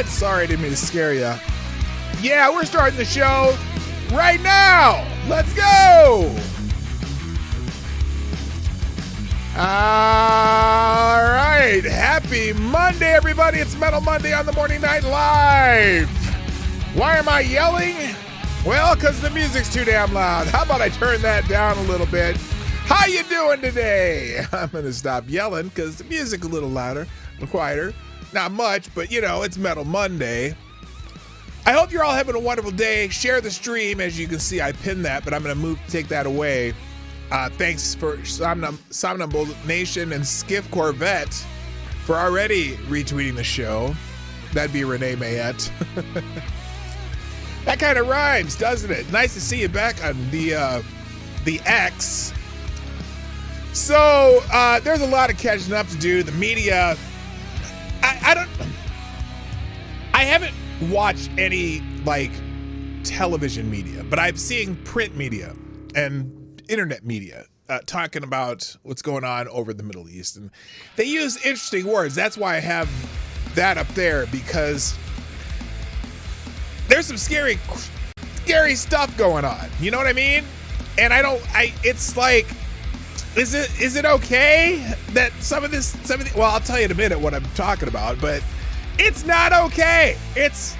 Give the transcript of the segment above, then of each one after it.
what? Sorry, I didn't mean to scare you. Yeah, we're starting the show right now. Let's go. All right. Happy Monday, everybody. It's Metal Monday on the Morning Night Live. Why am I yelling? Well, because the music's too damn loud. How about I turn that down a little bit? How you doing today? I'm going to stop yelling because the music's a little louder and quieter. Not much, but you know, it's Metal Monday. I hope you're all having a wonderful day. Share the stream. As you can see, I pinned that, but I'm going to take that away. Thanks for Somnambul Nation and Skiff Corvette for already retweeting the show. That'd be Renee Mayette. That kind of rhymes, doesn't it? Nice to see you back on the X. So there's a lot of catching up to do. The media, I haven't watched any like television media, but I've seen print media and internet media talking about what's going on over the Middle East, and they use interesting words. That's why I have that up there, because there's some scary stuff going on. You know what I mean? And it's like, is it okay that some of the, well, I'll tell you in a minute what I'm talking about, but it's not okay. It's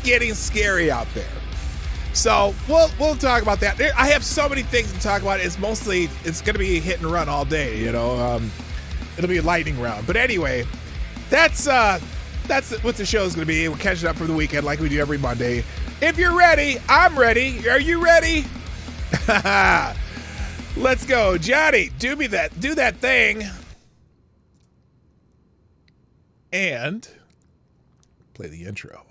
getting scary out there. So we'll talk about that. I have so many things to talk about. It's going to be hit and run all day, you know. It'll be a lightning round. But anyway, that's what the show is going to be. We're catching up for the weekend like we do every Monday. If you're ready, I'm ready. Are you ready? Let's go. Johnny, do that thing. And play the intro.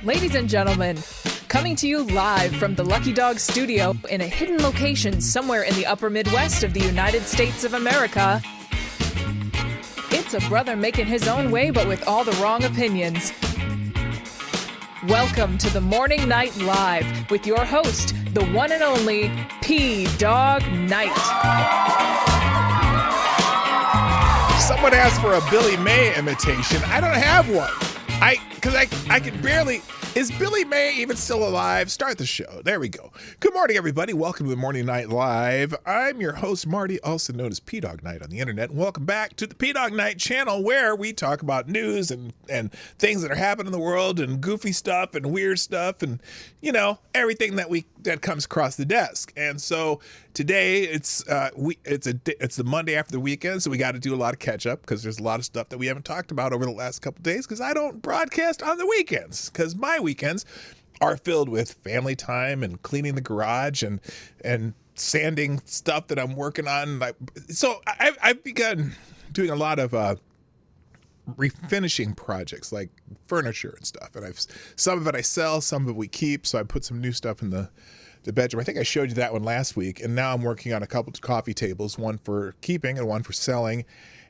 Ladies and gentlemen, coming to you live from the Lucky Dog studio in a hidden location somewhere in the upper Midwest of the United States of America, it's a brother making his own way but with all the wrong opinions. Welcome to the Morning Night Live with your host, the one and only P-Dog Knight. Someone asked for a Billy May imitation. I don't have one. Because I can barely. Is Billy May even still alive? Start the show. There we go. Good morning, everybody. Welcome to the Morning Night Live. I'm your host, Marty, also known as P-Dog Knight on the internet. And welcome back to the P-Dog Knight channel, where we talk about news and things that are happening in the world and goofy stuff and weird stuff and, you know, everything that comes across the desk. And so today it's the Monday after the weekend, so we got to do a lot of catch up because there's a lot of stuff that we haven't talked about over the last couple of days because I don't broadcast on the weekends because my weekends are filled with family time and cleaning the garage and sanding stuff that I'm working on. So I've begun doing a lot of refinishing projects like furniture and stuff, and some of it I sell, some of it we keep. So I put some new stuff in the bedroom. I think I showed you that one last week, and now I'm working on a couple of coffee tables, one for keeping and one for selling.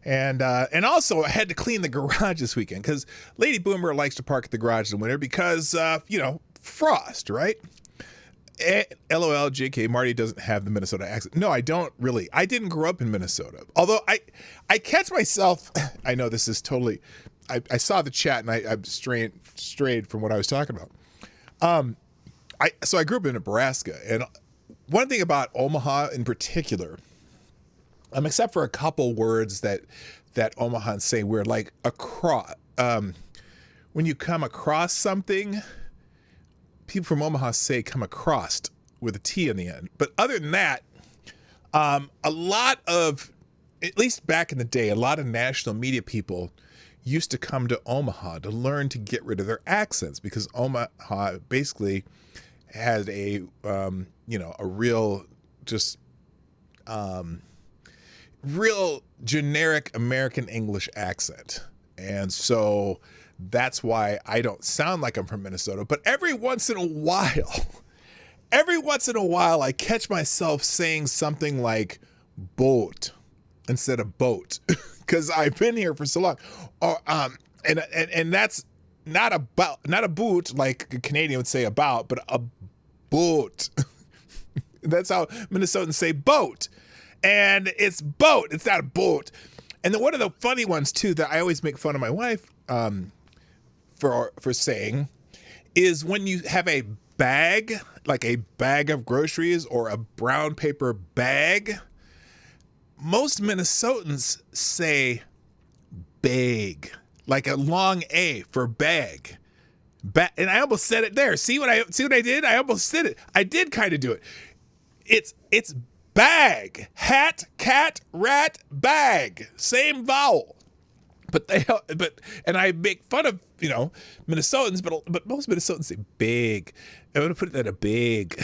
And also I had to clean the garage this weekend because Lady Boomer likes to park at the garage in the winter because, frost, right? LOL, JK, Marty doesn't have the Minnesota accent. No, I don't really. I didn't grow up in Minnesota. Although I catch myself, I know this is totally, I saw the chat and I'm strayed from what I was talking about. So I grew up in Nebraska, and one thing about Omaha in particular, except for a couple words that Omahans say weird, like across. When you come across something, people from Omaha say come across with a T in the end. But other than that, a lot of, at least back in the day, a lot of national media people used to come to Omaha to learn to get rid of their accents because Omaha basically had a real real generic American English accent. And so that's why I don't sound like I'm from Minnesota. But every once in a while, I catch myself saying something like boat instead of boat because I've been here for so long. And that's not a boot like a Canadian would say about, but a boat. That's how Minnesotans say boat. And it's boat. It's not a boat. And then one of the funny ones too that I always make fun of my wife for saying is when you have a bag, like a bag of groceries or a brown paper bag, most Minnesotans say bag, like a long A for bag. And I almost said it there. See what I did? I almost said it. I did kind of do it. It's bag, hat, cat, rat, bag, same vowel. But I make fun of Minnesotans, but most Minnesotans say big. I'm gonna put it in a bag.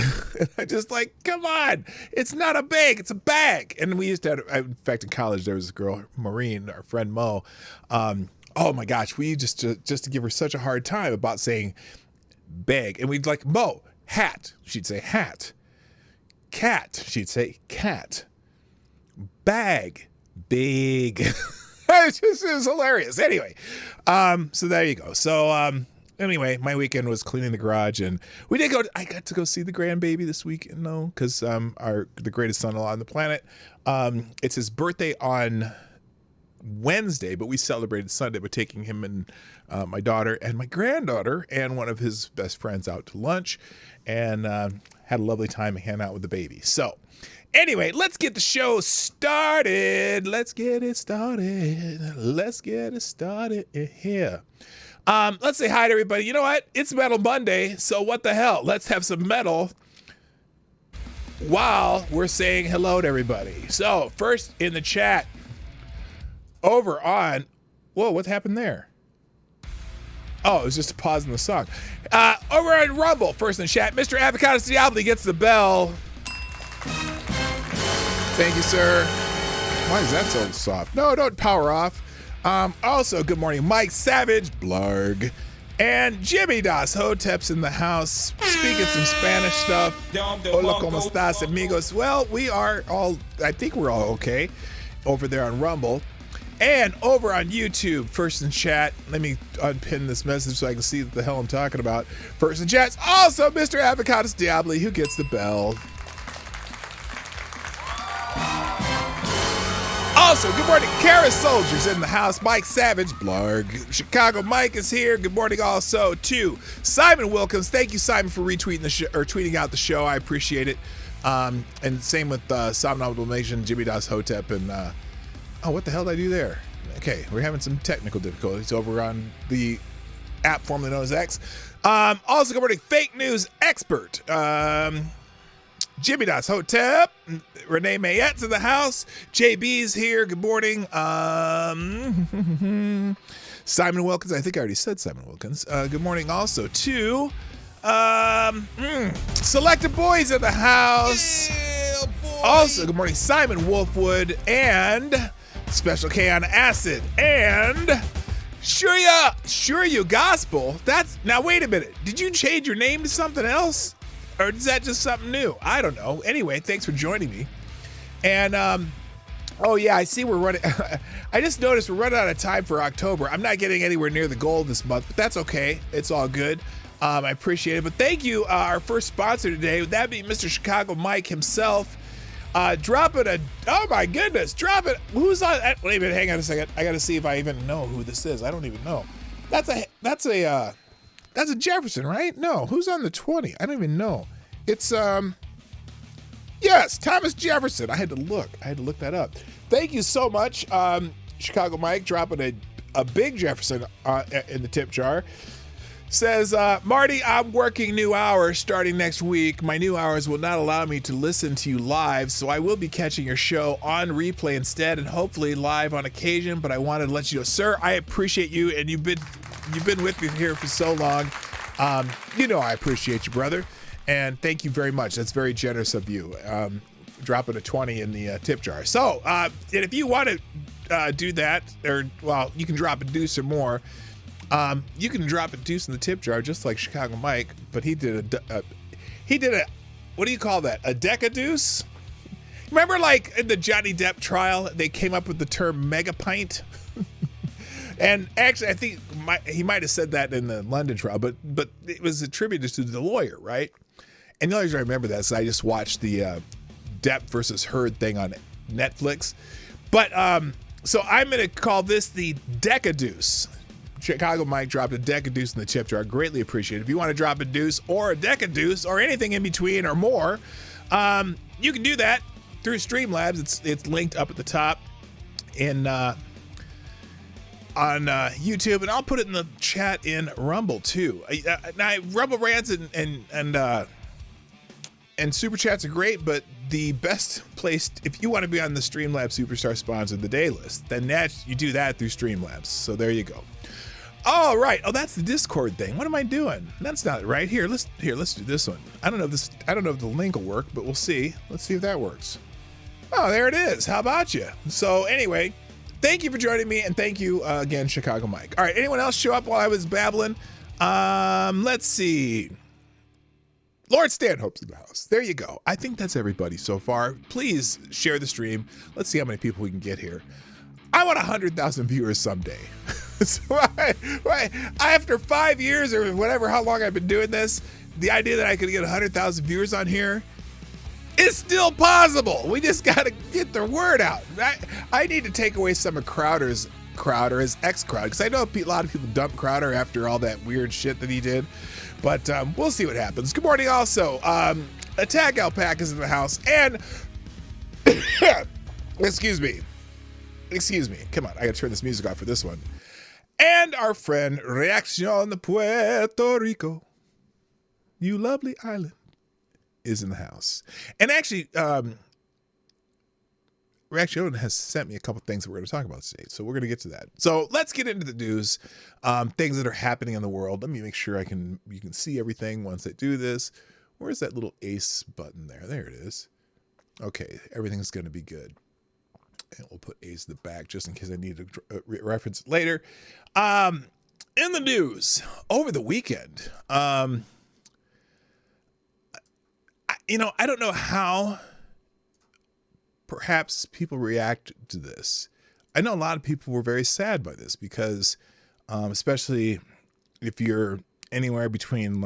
I just like, come on, it's not a bag, it's a bag. And we used to have, in fact, in college there was a girl, Maureen, our friend Mo. Oh my gosh, we just to give her such a hard time about saying bag, and we'd like Mo hat. She'd say hat. Cat. She'd say cat. Bag. Big. It was hilarious. Anyway, so there you go. So anyway, my weekend was cleaning the garage, and I got to go see the grandbaby this weekend, because the greatest son-in-law on the planet. It's his birthday on Wednesday, but we celebrated Sunday by taking him and my daughter and my granddaughter and one of his best friends out to lunch, and had a lovely time hanging out with the baby. So anyway, let's get the show started. Let's get it started here. Let's say hi to everybody. You know what? It's Metal Monday, so what the hell? Let's have some metal while we're saying hello to everybody. So first in the chat, over on, whoa, what happened there? Oh, it was just a pause in the song. Over on Rumble, first in the chat, Mr. Avocados Diablo gets the bell. Thank you, sir. Why is that so soft? No, don't power off. Also, good morning, Mike Savage, Blarg, and Jimmy Das Hotep's in the house, speaking some Spanish stuff. Hola, ¿cómo estás, amigos? Well, I think we're all okay over there on Rumble. And over on YouTube, first in chat, let me unpin this message so I can see what the hell I'm talking about. First in chat's also Mr. Avocados Diablo, who gets the bell. Also, good morning, Kara Soldiers in the house, Mike Savage, Blarg. Chicago Mike is here. Good morning also to Simon Wilkins. Thank you, Simon, for retweeting the show or tweeting out the show. I appreciate it. And same with Somnambul Nation, Jimmy Das Hotep, and oh, what the hell did I do there? Okay, we're having some technical difficulties over on the app formerly known as X. Also, good morning, fake news expert. Jimmy Das Hotep, Renee Mayette's in the house. JB's here. Good morning. Simon Wilkins. I think I already said Simon Wilkins. Good morning also to Selected Boys in the house. Yeah, also, good morning, Simon Wolfwood and Special K on Acid and Sure You Gospel. Now wait a minute. Did you change your name to something else? Or is that just something new? I don't know. Anyway, thanks for joining me. And, oh yeah, I see we're running. I just noticed we're running out of time for October. I'm not getting anywhere near the goal this month, but that's okay. It's all good. I appreciate it. But thank you, our first sponsor today. That'd be Mr. Chicago Mike himself. Dropping oh my goodness, who's on, wait a minute, hang on a second. I got to see if I even know who this is. I don't even know. That's a Jefferson, right? No, who's on the 20? I don't even know. It's yes, Thomas Jefferson. I had to look that up. Thank you so much, Chicago Mike, dropping a big Jefferson in the tip jar. Says, Marty, I'm working new hours starting next week. My new hours will not allow me to listen to you live, so I will be catching your show on replay instead, and hopefully live on occasion. But I wanted to let you know, sir, I appreciate you, and you've been with me here for so long. I appreciate you, brother, and thank you very much. That's very generous of you, dropping a 20 in the tip jar. So, and if you want to do that, you can drop a deuce or more. You can drop a deuce in the tip jar, just like Chicago Mike, but he did a what do you call that? A decadeuce? Remember, like in the Johnny Depp trial, they came up with the term mega pint. And actually, I think he might have said that in the London trial, but it was attributed to the lawyer, right? And the only reason I remember that is I just watched the Depp versus Heard thing on Netflix. But So I'm going to call this the Decadeuce. Chicago Mike dropped a Decadeuce in the tip jar. Greatly appreciated. If you want to drop a deuce or a Decadeuce or anything in between or more, you can do that through Streamlabs. It's linked up at the top on YouTube, and I'll put it in the chat in Rumble too. Now, Rumble rants and super chats are great, but the best place, if you want to be on the Streamlabs Superstar Sponsored the Day list, then you do that through Streamlabs. So there you go. All right. Oh, that's the Discord thing. What am I doing? That's not right. Let's do this one. I don't know if the link will work, but we'll see. Let's see if that works. Oh, there it is. How about you? So anyway, thank you for joining me, and thank you again, Chicago Mike. All right. Anyone else show up while I was babbling? Let's see. Lord Stanhope's in the house. There you go. I think that's everybody so far. Please share the stream. Let's see how many people we can get here. I want 100,000 viewers someday. So after 5 years or whatever, how long I've been doing this, the idea that I could get 100,000 viewers on here is still possible. We just got to get the word out. I need to take away some of Crowder's ex-Crowder, because I know a lot of people dumped Crowder after all that weird shit that he did. But we'll see what happens. Good morning also. Attack Alpaca's in the house. And, excuse me. Come on, I gotta turn this music off for this one. And our friend Reaccion Puerto Rico, you lovely island, is in the house. And actually, Reaction has sent me a couple things that we're going to talk about today, so we're going to get to that. So let's get into the news, things that are happening in the world. Let me make sure you can see everything once I do this. Where's that little ace button there? There it is. Okay, everything's going to be good. And we'll put ace in the back just in case I need to reference it later. In the news over the weekend, I don't know how perhaps people react to this. I know a lot of people were very sad by this because, especially if you're anywhere between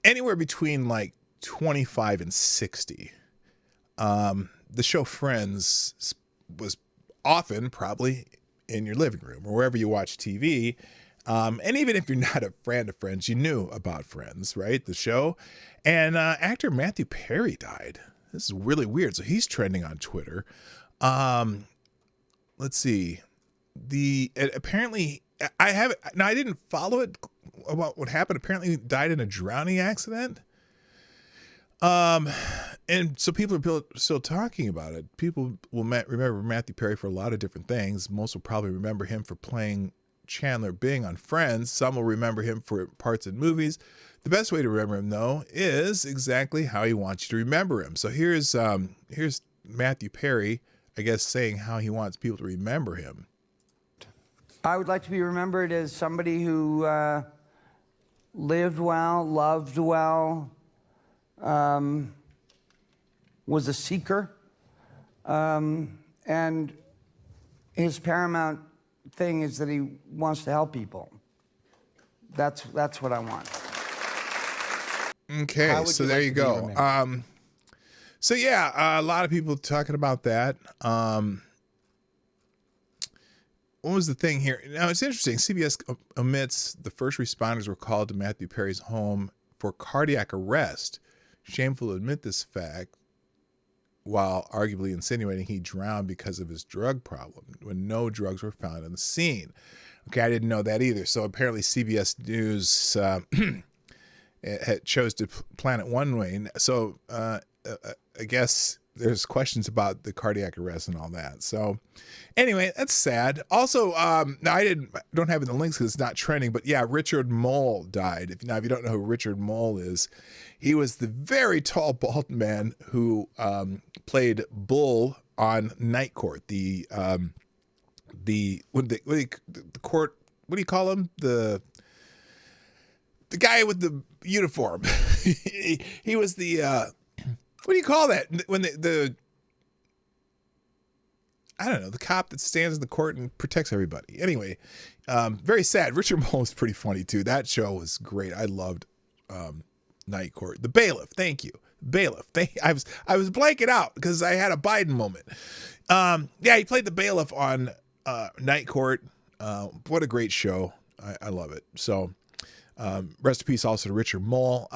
anywhere between 25 and 60. The show Friends was often probably in your living room or wherever you watch TV. And even if you're not a fan of Friends, you knew about Friends, right? The show. And actor Matthew Perry died. This is really weird. So he's trending on Twitter. Let's see. Apparently, I didn't follow it about what happened. Apparently he died in a drowning accident. And so people are still talking about it. People will remember Matthew Perry for a lot of different things. Most will probably remember him for playing Chandler Bing on Friends. Some will remember him for parts in movies. The best way to remember him, though, is exactly how he wants you to remember him. So here's Matthew Perry, I guess, saying how he wants people to remember him. I would like to be remembered as somebody who lived well, loved well, was a seeker, and his paramount thing is that he wants to help people. That's what I want. Okay, so there you go. So yeah, a lot of people talking about that. What was the thing here? Now it's interesting. CBS omits the first responders were called to Matthew Perry's home for cardiac arrest. Shameful to admit this fact, while arguably insinuating he drowned because of his drug problem when no drugs were found on the scene. Okay, I didn't know that either. So apparently CBS News chose to plan it one way. So I guess there's questions about the cardiac arrest and all that. So anyway, that's sad. Also, now I don't have it in the links because it's not trending, but yeah, Richard Mole died. If you don't know who Richard Mole is, he was the very tall, bald man who played Bull on Night Court. The court, what do you call him? The guy with the uniform. he was the what do you call that when the I don't know, the cop that stands in the court and protects everybody. Anyway, very sad. Richard Mole was pretty funny too. That show was great. I loved Night Court. The Bailiff. Thank you. bailiff. I was blanking out because I had a Biden moment. Yeah, he played the bailiff on Night Court. What a great show. I love it. So rest in peace also to Richard Mole.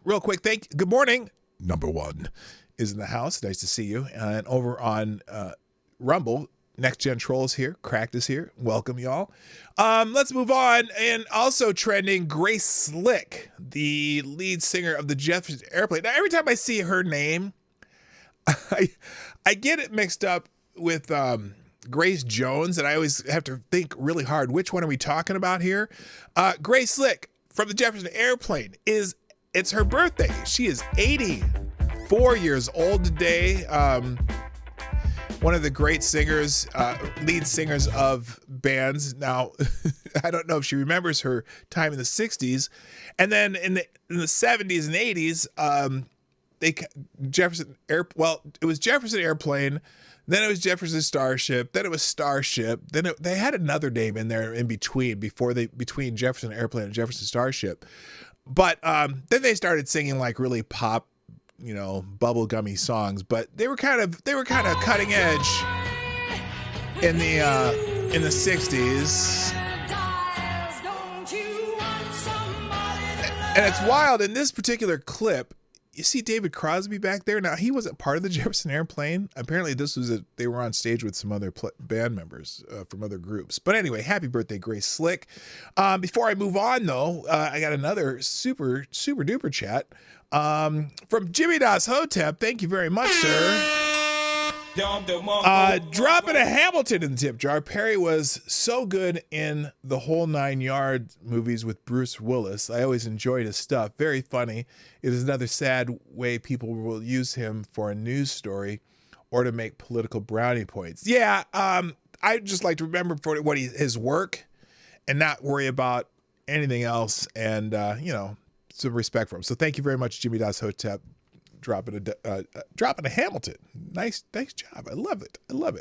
Real quick, good morning. Number one is in the house. Nice to see you. And over on Rumble, Next Gen Trolls here. Cracked is here. Welcome, y'all. Let's move on. And also trending, Grace Slick, the lead singer of the Jefferson Airplane. Now, every time I see her name, I get it mixed up with Grace Jones, and I always have to think really hard, which one are we talking about here? Grace Slick from the Jefferson Airplane it's her birthday. She is 84 years old today. One of the great singers, lead singers of bands. Now, I don't know if she remembers her time in the 60s. And then in the 70s and 80s, it was Jefferson Airplane, then it was Jefferson Starship, then it was Starship, then they had another name in there in between between Jefferson Airplane and Jefferson Starship. But then they started singing like really pop, bubblegummy songs, but they were kind of cutting edge in the 60s. And it's wild in this particular clip. You see David Crosby back there. Now, he wasn't part of the Jefferson Airplane. Apparently, they were on stage with some other band members from other groups. But anyway, happy birthday, Grace Slick. Before I move on, though, I got another super, super duper chat from Jimmy Das Hotep. Thank you very much, sir. Dropping a Hamilton in the tip jar. Perry was so good in the Whole 9 Yards movies with Bruce Willis. I always enjoyed his stuff. Very funny. It is another sad way people will use him for a news story or to make political brownie points. Yeah, I just like to remember for his work and not worry about anything else, and some respect for him. So thank you very much, Jimmy Das Hotep. Dropping a Hamilton. Nice job. I love it.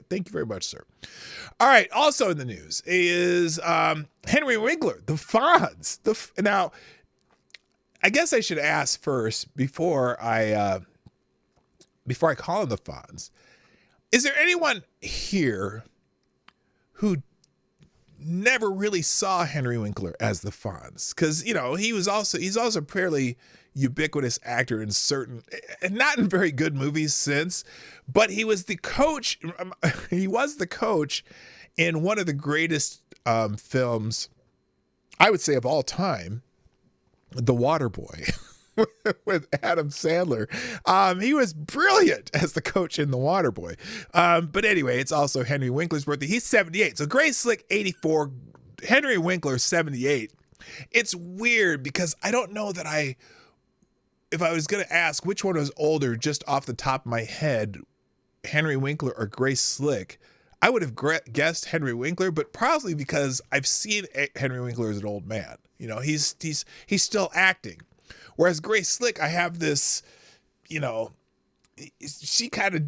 Thank you very much, sir. All right. Also in the news is Henry Winkler, the Fonz. Now, I guess I should ask first before I call him the Fonz. Is there anyone here who never really saw Henry Winkler as the Fonz? Because he's also fairly ubiquitous actor in certain, and not in very good movies since, but he was the coach. He was the coach in one of the greatest films, I would say, of all time, The Waterboy, with Adam Sandler. He was brilliant as the coach in The Waterboy. But anyway, it's also Henry Winkler's birthday. He's 78. So Grace Slick, 84. Henry Winkler, 78. It's weird because I don't know that if I was going to ask which one was older just off the top of my head, Henry Winkler or Grace Slick, I would have guessed Henry Winkler, but probably because I've seen Henry Winkler as an old man. He's still acting. Whereas Grace Slick, I have this, she kind of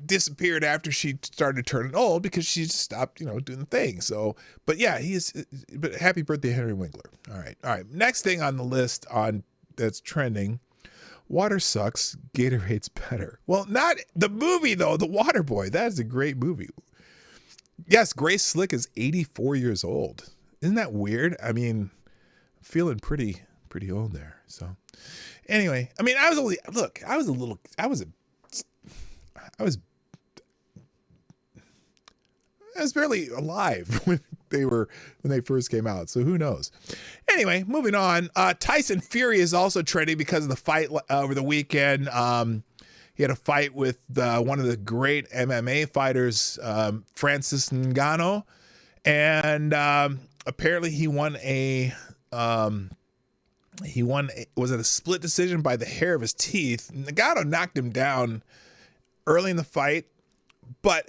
disappeared after she started turning old because she just stopped, doing the thing. So, but yeah, but happy birthday, Henry Winkler. All right. Next thing on the list that's trending. Water sucks, Gatorade's better. Well, not the movie, though, The Waterboy. That is a great movie. Yes, Grace Slick is 84 years old. Isn't that weird? I mean, feeling pretty old there. So anyway, I mean, I was barely alive when they first came out. So who knows? Anyway, moving on. Tyson Fury is also trending because of the fight over the weekend. He had a fight with one of the great MMA fighters, Francis Ngannou, and apparently he won was it a split decision by the hair of his teeth? Ngannou knocked him down early in the fight.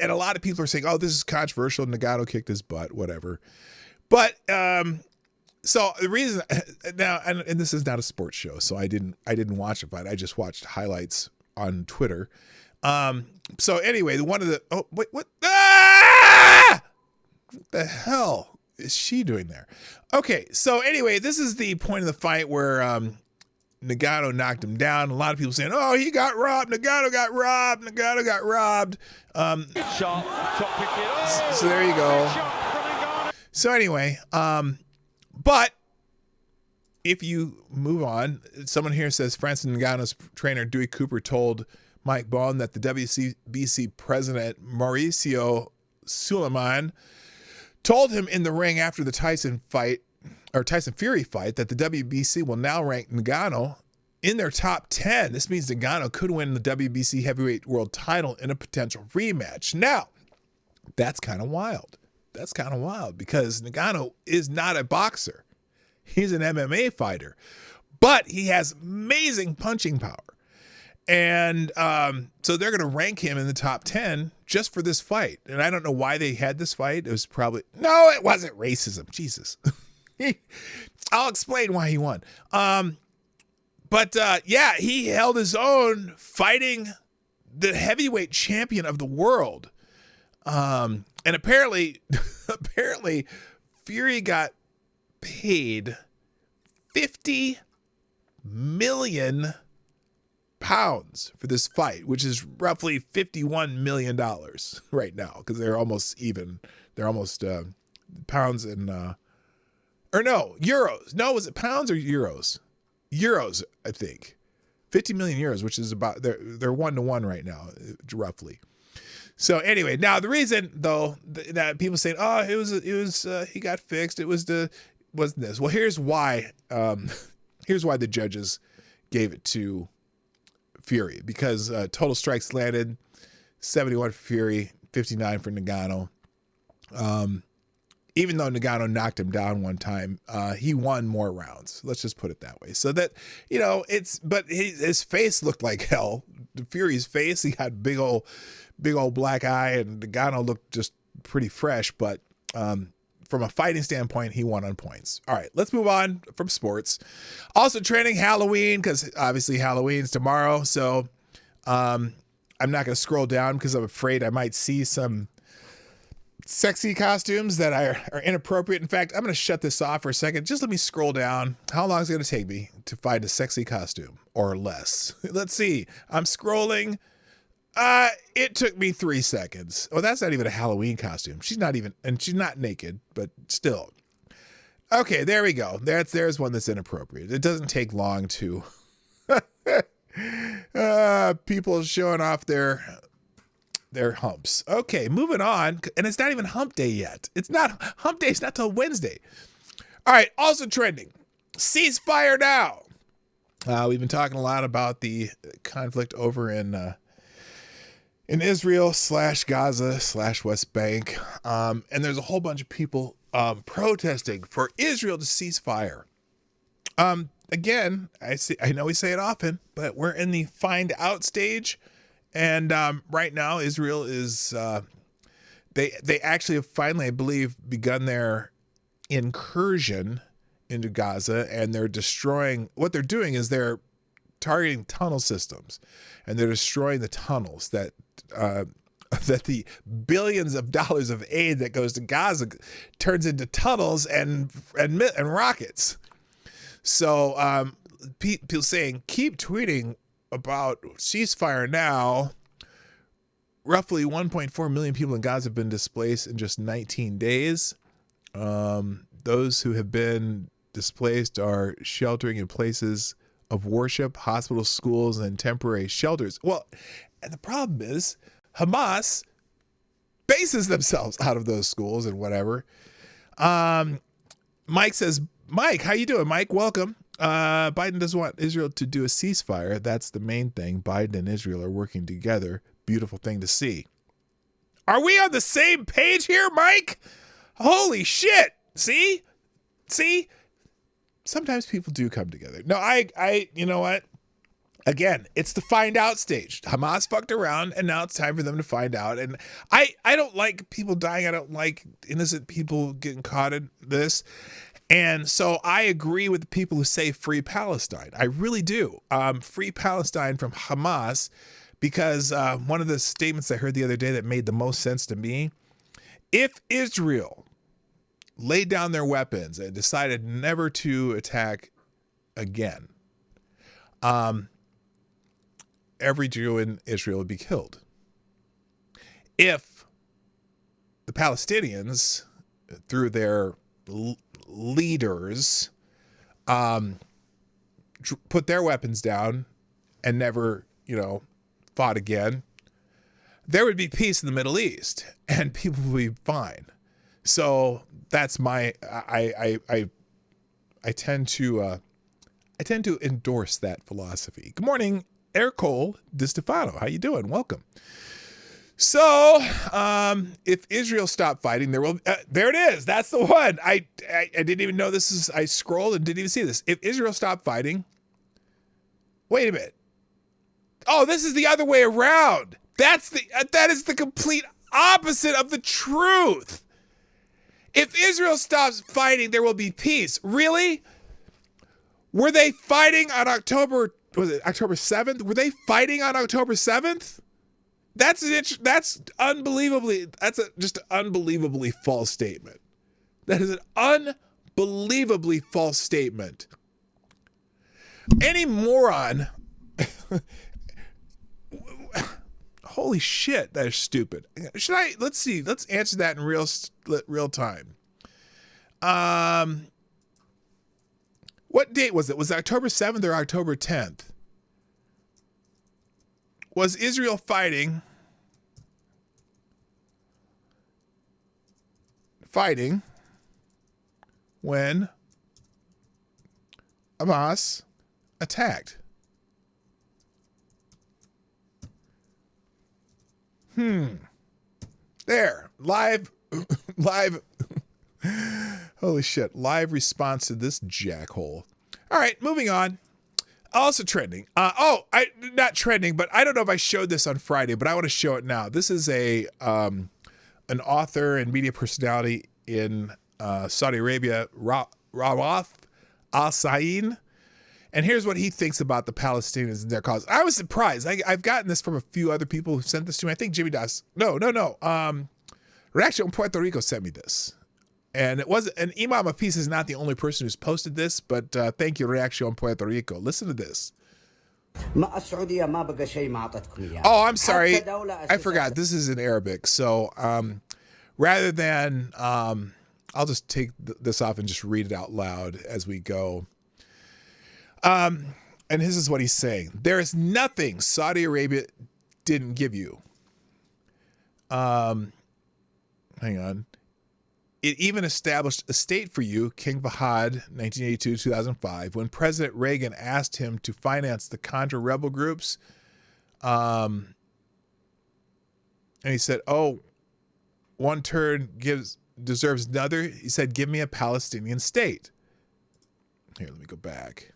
And a lot of people are saying, oh, this is controversial. Ngannou kicked his butt, whatever. But so the reason now, and this is not a sports show, so I didn't watch the fight. I just watched highlights on Twitter. So anyway, what the hell is she doing there? Okay, so anyway, this is the point of the fight where Nagano knocked him down. A lot of people saying, oh, he got robbed. Nagano got robbed. Nagano got robbed. So there you go. So anyway, but if you move on, someone here says Francis Ngannou's trainer Dewey Cooper told Mike Bohn that the WBC president Mauricio Suleiman told him in the ring after the Tyson Fury fight that the WBC will now rank Ngannou in their top 10. This means Ngannou could win the WBC heavyweight world title in a potential rematch. Now, that's kind of wild. That's kind of wild because Ngannou is not a boxer. He's an MMA fighter, but he has amazing punching power. And so they're going to rank him in the top 10 just for this fight. And I don't know why they had this fight. It was probably, no, it wasn't racism. Jesus. I'll explain why he won. But yeah, he held his own fighting the heavyweight champion of the world. And apparently Fury got paid 50 million pounds for this fight, which is roughly $51 million right now because they're almost even. They're almost pounds and or no, euros. No, was it pounds or euros? Euros, I think. 50 million euros, which is about they're 1-to-1 right now, roughly. So anyway, now the reason though that people saying, oh, it was he got fixed. It wasn't this. Well, here's why. Here's why the judges gave it to Fury, because total strikes landed 71 for Fury, 59 for Ngannou. Even though Ngannou knocked him down one time, he won more rounds. Let's just put it that way. So that, but his face looked like hell. Fury's face, he had big old black eye, and Ngannou looked just pretty fresh. But from a fighting standpoint, he won on points. All right, let's move on from sports. Also training Halloween, because obviously Halloween's tomorrow. So I'm not going to scroll down because I'm afraid I might see some sexy costumes that are inappropriate. In fact, I'm going to shut this off for a second. Just let me scroll down. How long is it going to take me to find a sexy costume or less? Let's see. I'm scrolling. It took me 3 seconds. Oh, that's not even a Halloween costume. She's not naked, but still. Okay, there we go. There's one that's inappropriate. It doesn't take long to people showing off their humps. Okay, moving on. And it's not even hump day yet. Hump day is not till Wednesday. All right, also trending. Ceasefire now. We've been talking a lot about the conflict over in Israel / Gaza / West Bank. And there's a whole bunch of people protesting for Israel to cease fire. Again, I know we say it often, but we're in the find out stage. And right now, Israel is, they actually have finally, I believe, begun their incursion into Gaza, and they're destroying, what they're doing is they're targeting tunnel systems, and they're destroying the tunnels that the billions of dollars of aid that goes to Gaza turns into tunnels and rockets. So people saying, keep tweeting about ceasefire now. Roughly 1.4 million people in Gaza have been displaced in just 19 days. Those who have been displaced are sheltering in places of worship, hospitals, schools, and temporary shelters. Well, and the problem is Hamas bases themselves out of those schools and whatever. Mike says, Mike, how you doing? Mike, welcome. Biden doesn't want Israel to do a ceasefire. That's the main thing. Biden and Israel are working together. Beautiful thing to see. Are we on the same page here, Mike? Holy shit. See? Sometimes people do come together. No, you know what? Again, it's the find out stage. Hamas fucked around, and now it's time for them to find out. And I don't like people dying. I don't like innocent people getting caught in this. And so I agree with the people who say free Palestine. I really do. Free Palestine from Hamas, because one of the statements I heard the other day that made the most sense to me, if Israel laid down their weapons and decided never to attack again, every Jew in Israel would be killed. If the Palestinians, through their leaders, put their weapons down and never, fought again, there would be peace in the Middle East and people would be fine. So that's my, I tend to endorse that philosophy. Good morning, Ercole DiStefano. How you doing? Welcome. So, if Israel stopped fighting, there it is. That's the one. I didn't even know this is, I scrolled and didn't even see this. If Israel stopped fighting, wait a minute. Oh, this is the other way around. That is the complete opposite of the truth. If Israel stops fighting, there will be peace. Really? Were they fighting on October 7th? Were they fighting on October 7th? That's just an unbelievably false statement. That is an unbelievably false statement. Any moron, holy shit, that is stupid. Let's see, let's answer that in real time. What date was it? Was it October 7th or October 10th? Was Israel fighting when Hamas attacked? There, live, holy shit, live response to this jackhole. All right, moving on. Also trending. Not trending, but I don't know if I showed this on Friday, but I want to show it now. This is an author and media personality in Saudi Arabia, Rawaf Al-Sain. And here's what he thinks about the Palestinians and their cause. I was surprised. I've gotten this from a few other people who sent this to me. I think Jimmy Das. No. Reaction Puerto Rico sent me this. And an Imam of Peace is not the only person who's posted this, but thank you, Reaction Puerto Rico. Listen to this. Oh, I'm sorry. I forgot. This is in Arabic. So rather than, I'll just take this off and just read it out loud as we go. And this is what he's saying. There is nothing Saudi Arabia didn't give you. Hang on. It even established a state for you, King Fahd, 1982-2005, when President Reagan asked him to finance the Contra rebel groups. And he said, one turn deserves another. He said, give me a Palestinian state. Here, let me go back.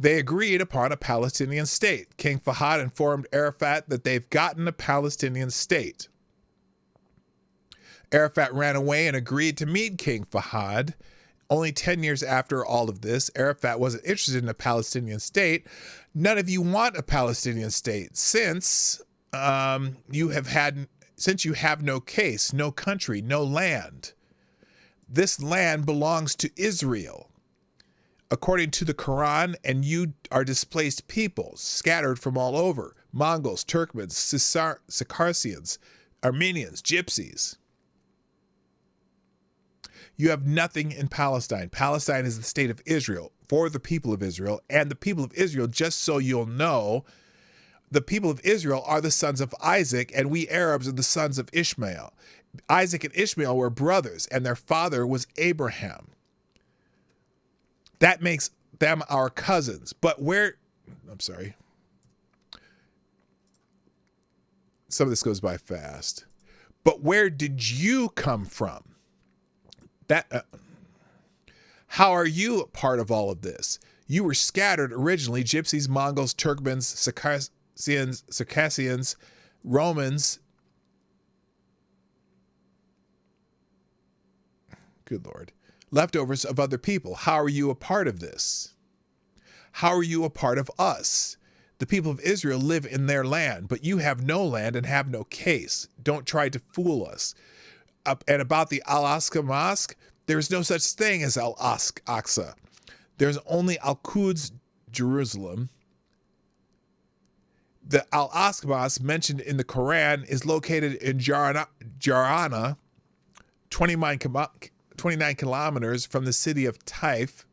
They agreed upon a Palestinian state. King Fahd informed Arafat that they've gotten a Palestinian state. Arafat ran away and agreed to meet King Fahd. Only 10 years after all of this, Arafat wasn't interested in a Palestinian state. None of you want a Palestinian state since you have no case, no country, no land. This land belongs to Israel. According to the Quran, and you are displaced peoples, scattered from all over, Mongols, Turkmens, Circassians, Armenians, Gypsies. You have nothing in Palestine. Palestine is the state of Israel, for the people of Israel, and the people of Israel, just so you'll know, the people of Israel are the sons of Isaac, and we Arabs are the sons of Ishmael. Isaac and Ishmael were brothers, and their father was Abraham. That makes them our cousins. But I'm sorry. Some of this goes by fast. But where did you come from? How are you a part of all of this? You were scattered originally, Gypsies, Mongols, Turkmens, Circassians, Romans. Good Lord. Leftovers of other people. How are you a part of this? How are you a part of us? The people of Israel live in their land, but you have no land and have no case. Don't try to fool us. and about the Al-Aqsa Mosque, there's no such thing as Al-Aqsa. There's only Al-Quds, Jerusalem. The Al-Aqsa Mosque mentioned in the Quran is located in Jarana, 29 kilometers from the city of Taif.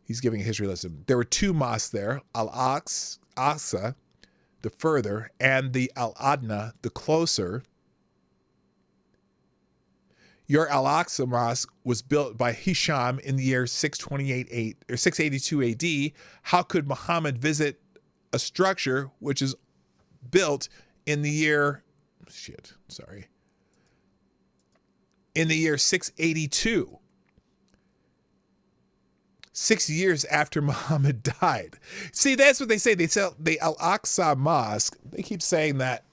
He's giving a history lesson. There were two mosques there, Al-Aqsa, the further, and the Al-Adna, the closer. Your Al-Aqsa Mosque was built by Hisham in the year 682 AD. How could Muhammad visit a structure which is built in the year, in the year 682? 6 years after Muhammad died. See, that's what they say. They say the Al-Aqsa Mosque. They keep saying that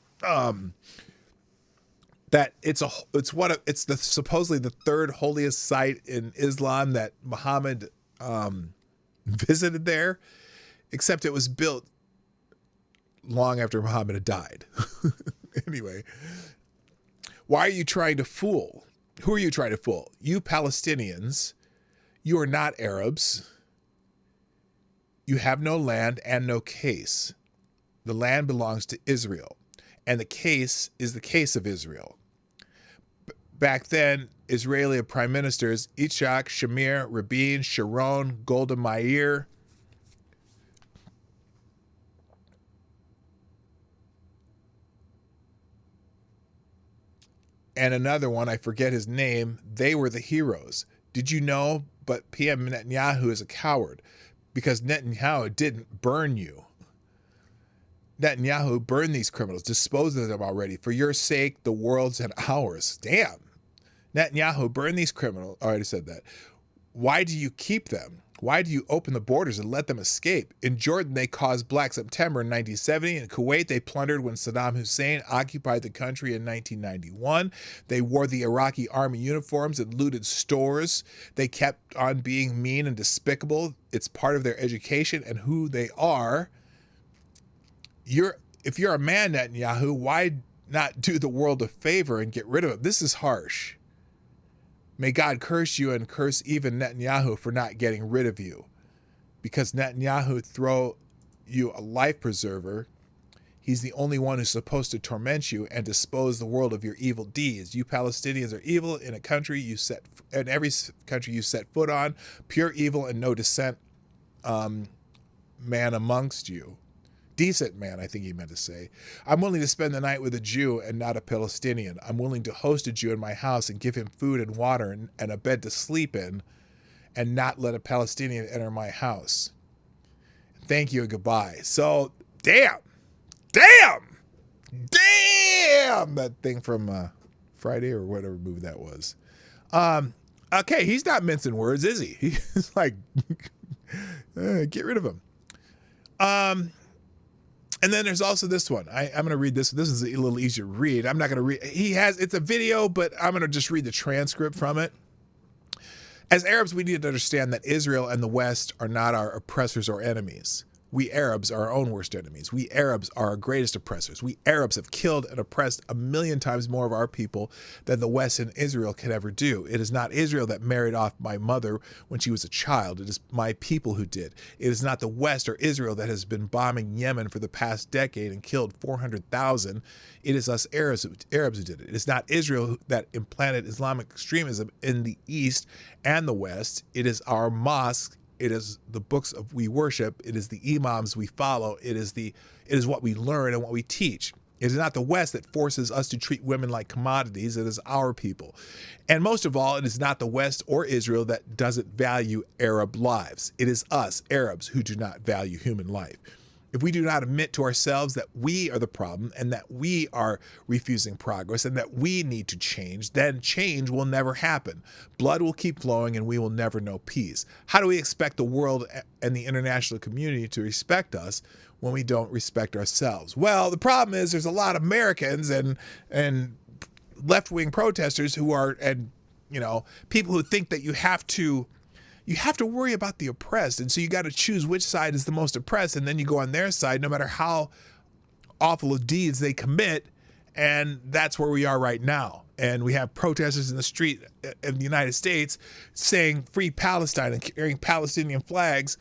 that it's supposedly the third holiest site in Islam that Muhammad visited there, except it was built long after Muhammad had died. Anyway, why are you trying to fool? Who are you trying to fool? You Palestinians. You are not Arabs. You have no land and no case. The land belongs to Israel, and the case is the case of Israel. Back then, Israeli prime ministers Yitzhak Shamir, Rabin, Sharon, Golda Meir, and another one, I forget his name, they were the heroes. Did you know? But PM Netanyahu is a coward because Netanyahu didn't burn you. Netanyahu burned these criminals, disposed of them already. For your sake, the world's and ours. Damn. Netanyahu burned these criminals. I already said that. Why do you keep them? Why do you open the borders and let them escape? In Jordan, they caused Black September in 1970. In Kuwait, they plundered when Saddam Hussein occupied the country in 1991. They wore the Iraqi army uniforms and looted stores. They kept on being mean and despicable. It's part of their education and who they are. If you're a man, Netanyahu, why not do the world a favor and get rid of it? This is harsh. May God curse you and curse even Netanyahu for not getting rid of you. Because Netanyahu throw you a life preserver. He's the only one who's supposed to torment you and dispose the world of your evil deeds. You Palestinians are evil in every country you set foot on. Pure evil and no dissent man amongst you. Decent man, I think he meant to say. I'm willing to spend the night with a Jew and not a Palestinian. I'm willing to host a Jew in my house and give him food and water and a bed to sleep in and not let a Palestinian enter my house. Thank you and goodbye. So, damn, that thing from Friday or whatever movie that was. Okay, he's not mincing words, is he? He's like, get rid of him. And then there's also this one. I'm going to read this. This is a little easier to read. I'm not going to read. It's a video, but I'm going to just read the transcript from it. As Arabs, we need to understand that Israel and the West are not our oppressors or enemies. We Arabs are our own worst enemies. We Arabs are our greatest oppressors. We Arabs have killed and oppressed 1,000,000 times more of our people than the West and Israel can ever do. It is not Israel that married off my mother when she was a child. It is my people who did. It is not the West or Israel that has been bombing Yemen for the past decade and killed 400,000. It is us Arabs who did it. It is not Israel that implanted Islamic extremism in the East and the West. It is our mosques. It is the books of we worship. It is the imams we follow. It is what we learn and what we teach. It is not the West that forces us to treat women like commodities. It is our people. And most of all, it is not the West or Israel that doesn't value Arab lives. It is us, Arabs, who do not value human life. If we do not admit to ourselves that we are the problem and that we are refusing progress and that we need to change, then change will never happen. Blood will keep flowing and we will never know peace. How do we expect the world and the international community to respect us when we don't respect ourselves? Well, the problem is there's a lot of Americans and left-wing protesters who are, and people who think that you have to worry about the oppressed. And so you got to choose which side is the most oppressed. And then you go on their side, no matter how awful of deeds they commit. And that's where we are right now. and we have protesters in the street in the United States saying "Free Palestine" and carrying Palestinian flags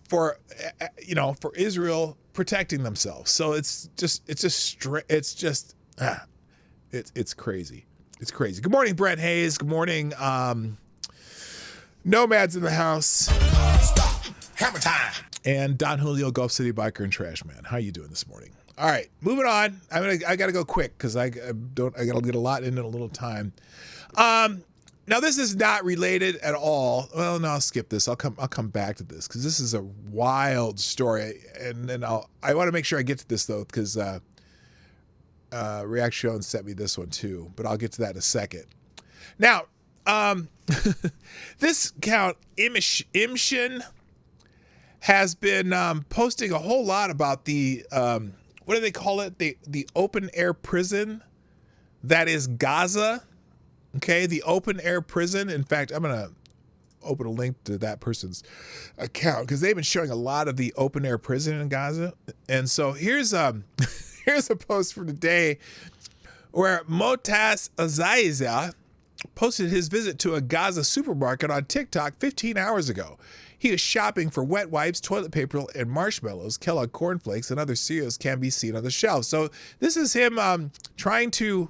for Israel protecting themselves. So it's crazy. It's crazy. Good morning, Brent Hayes. Good morning, Nomads in the house. Stop. Hammer time. And Don Julio, Gulf City Biker and Trash Man. How you doing this morning? All right, moving on. I got to go quick because I got to get a lot in a little time. Now this is not related at all. Well, no, I'll skip this. I'll come back to this because this is a wild story, and then I want to make sure I get to this though because Reaction sent me this one too, but I'll get to that in a second. Now, this account Imshin has been posting a whole lot about the what do they call it? The open air prison that is Gaza. Okay, the open air prison. In fact, I'm gonna open a link to that person's account because they've been showing a lot of the open air prison in Gaza. And so here's here's a post from today where Motas Azaiza posted his visit to a Gaza supermarket on TikTok 15 hours ago. He is shopping for wet wipes, toilet paper, and marshmallows. Kellogg cornflakes and other cereals can be seen on the shelves. So this is him trying to.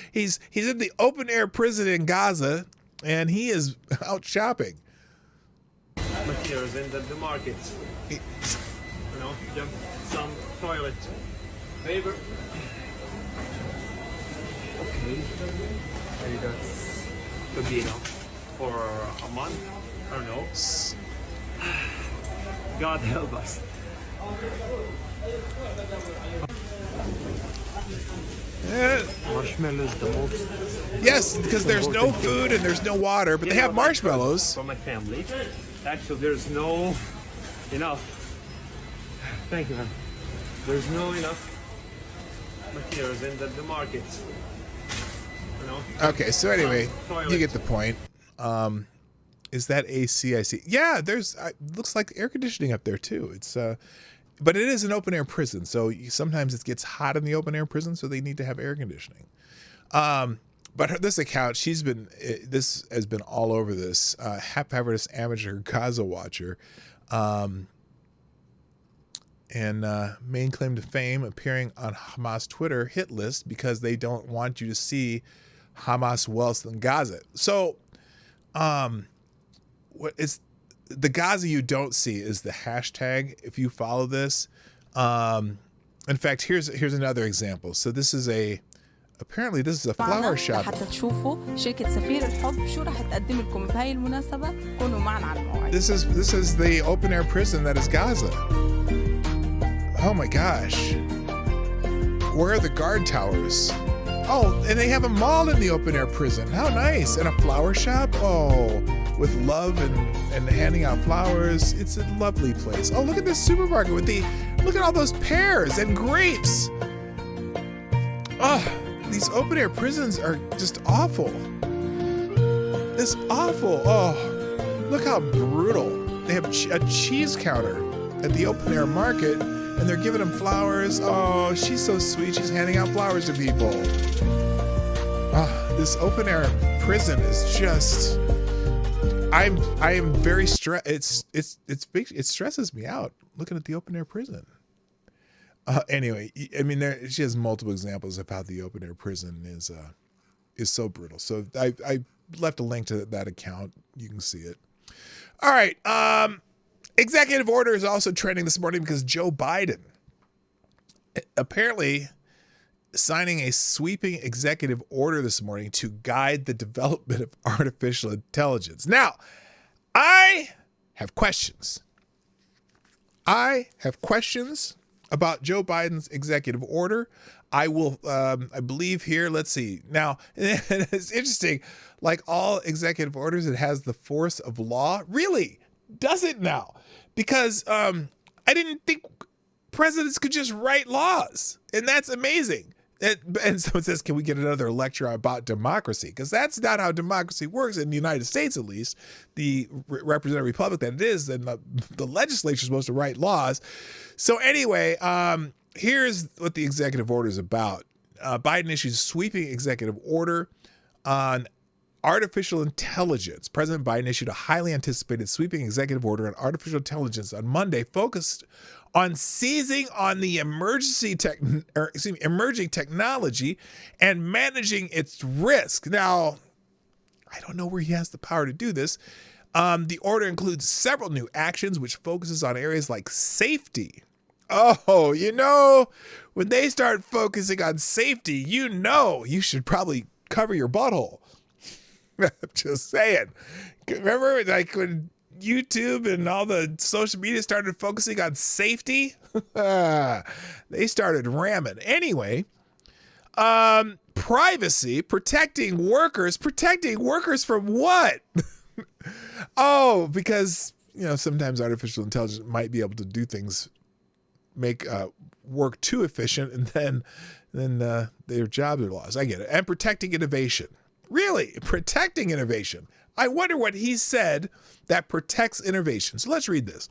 He's in the open air prison in Gaza, and he is out shopping. Materials in the market. You know, just some toilet paper. Okay, maybe that's could be enough for a month. I don't know. God help us. Marshmallows the most. Yes, because there's no food and there's no water, but they have marshmallows. For my family. Actually, there's no enough. Thank you, man. There's no enough materials in the market. You know? Okay, so anyway, you get the point. Is that AC? I see. Yeah, there's looks like air conditioning up there too. It's but it is an open air prison, so sometimes it gets hot in the open air prison, so they need to have air conditioning. But this account, this has been all over this haphazardous amateur Gaza watcher, and main claim to fame appearing on Hamas Twitter hit list because they don't want you to see Hamas wealth in Gaza. So, what is the Gaza you don't see is the hashtag. If you follow this, in fact, here's another example. So this is apparently this is a flower shop. This is the open air prison that is Gaza. Oh my gosh. Where are the guard towers? Oh, and they have a mall in the open air prison. How nice. And a flower shop. Oh, with love and handing out flowers. It's a lovely place. Oh, look at this supermarket look at all those pears and grapes. Oh, these open air prisons are just awful. It's awful. Oh, look how brutal. They have a cheese counter at the open air market, and they're giving them flowers. Oh, she's so sweet. She's handing out flowers to people. This open air prison is just. I am very stressed. It's big. It stresses me out looking at the open air prison. Anyway, I mean, she has multiple examples of how the open air prison is so brutal. So I left a link to that account. You can see it. All right. Executive order is also trending this morning because Joe Biden apparently signing a sweeping executive order this morning to guide the development of artificial intelligence. Now, I have questions. I have questions about Joe Biden's executive order. I will, I believe here, let's see. Now, it's interesting, like all executive orders, it has the force of law. Really? Does it now? Because I didn't think presidents could just write laws, and that's amazing. And so it says, can we get another lecture about democracy? Because that's not how democracy works in the United States, at least. The representative republic that it is, and the legislature is supposed to write laws. So anyway, here's what the executive order is about. Biden issues a sweeping executive order on artificial intelligence. President Biden issued a highly anticipated sweeping executive order on artificial intelligence on Monday, focused on seizing on the emerging technology and managing its risk. Now, I don't know where he has the power to do this. The order includes several new actions, which focuses on areas like safety. Oh, when they start focusing on safety, you should probably cover your butthole. I'm just saying. Remember, like when YouTube and all the social media started focusing on safety? They started ramming. Anyway, privacy, protecting workers from what? Oh, because, sometimes artificial intelligence might be able to do things, make work too efficient, and then their jobs are lost. I get it. And protecting innovation. Really? Protecting innovation. I wonder what he said that protects innovation. So let's read this.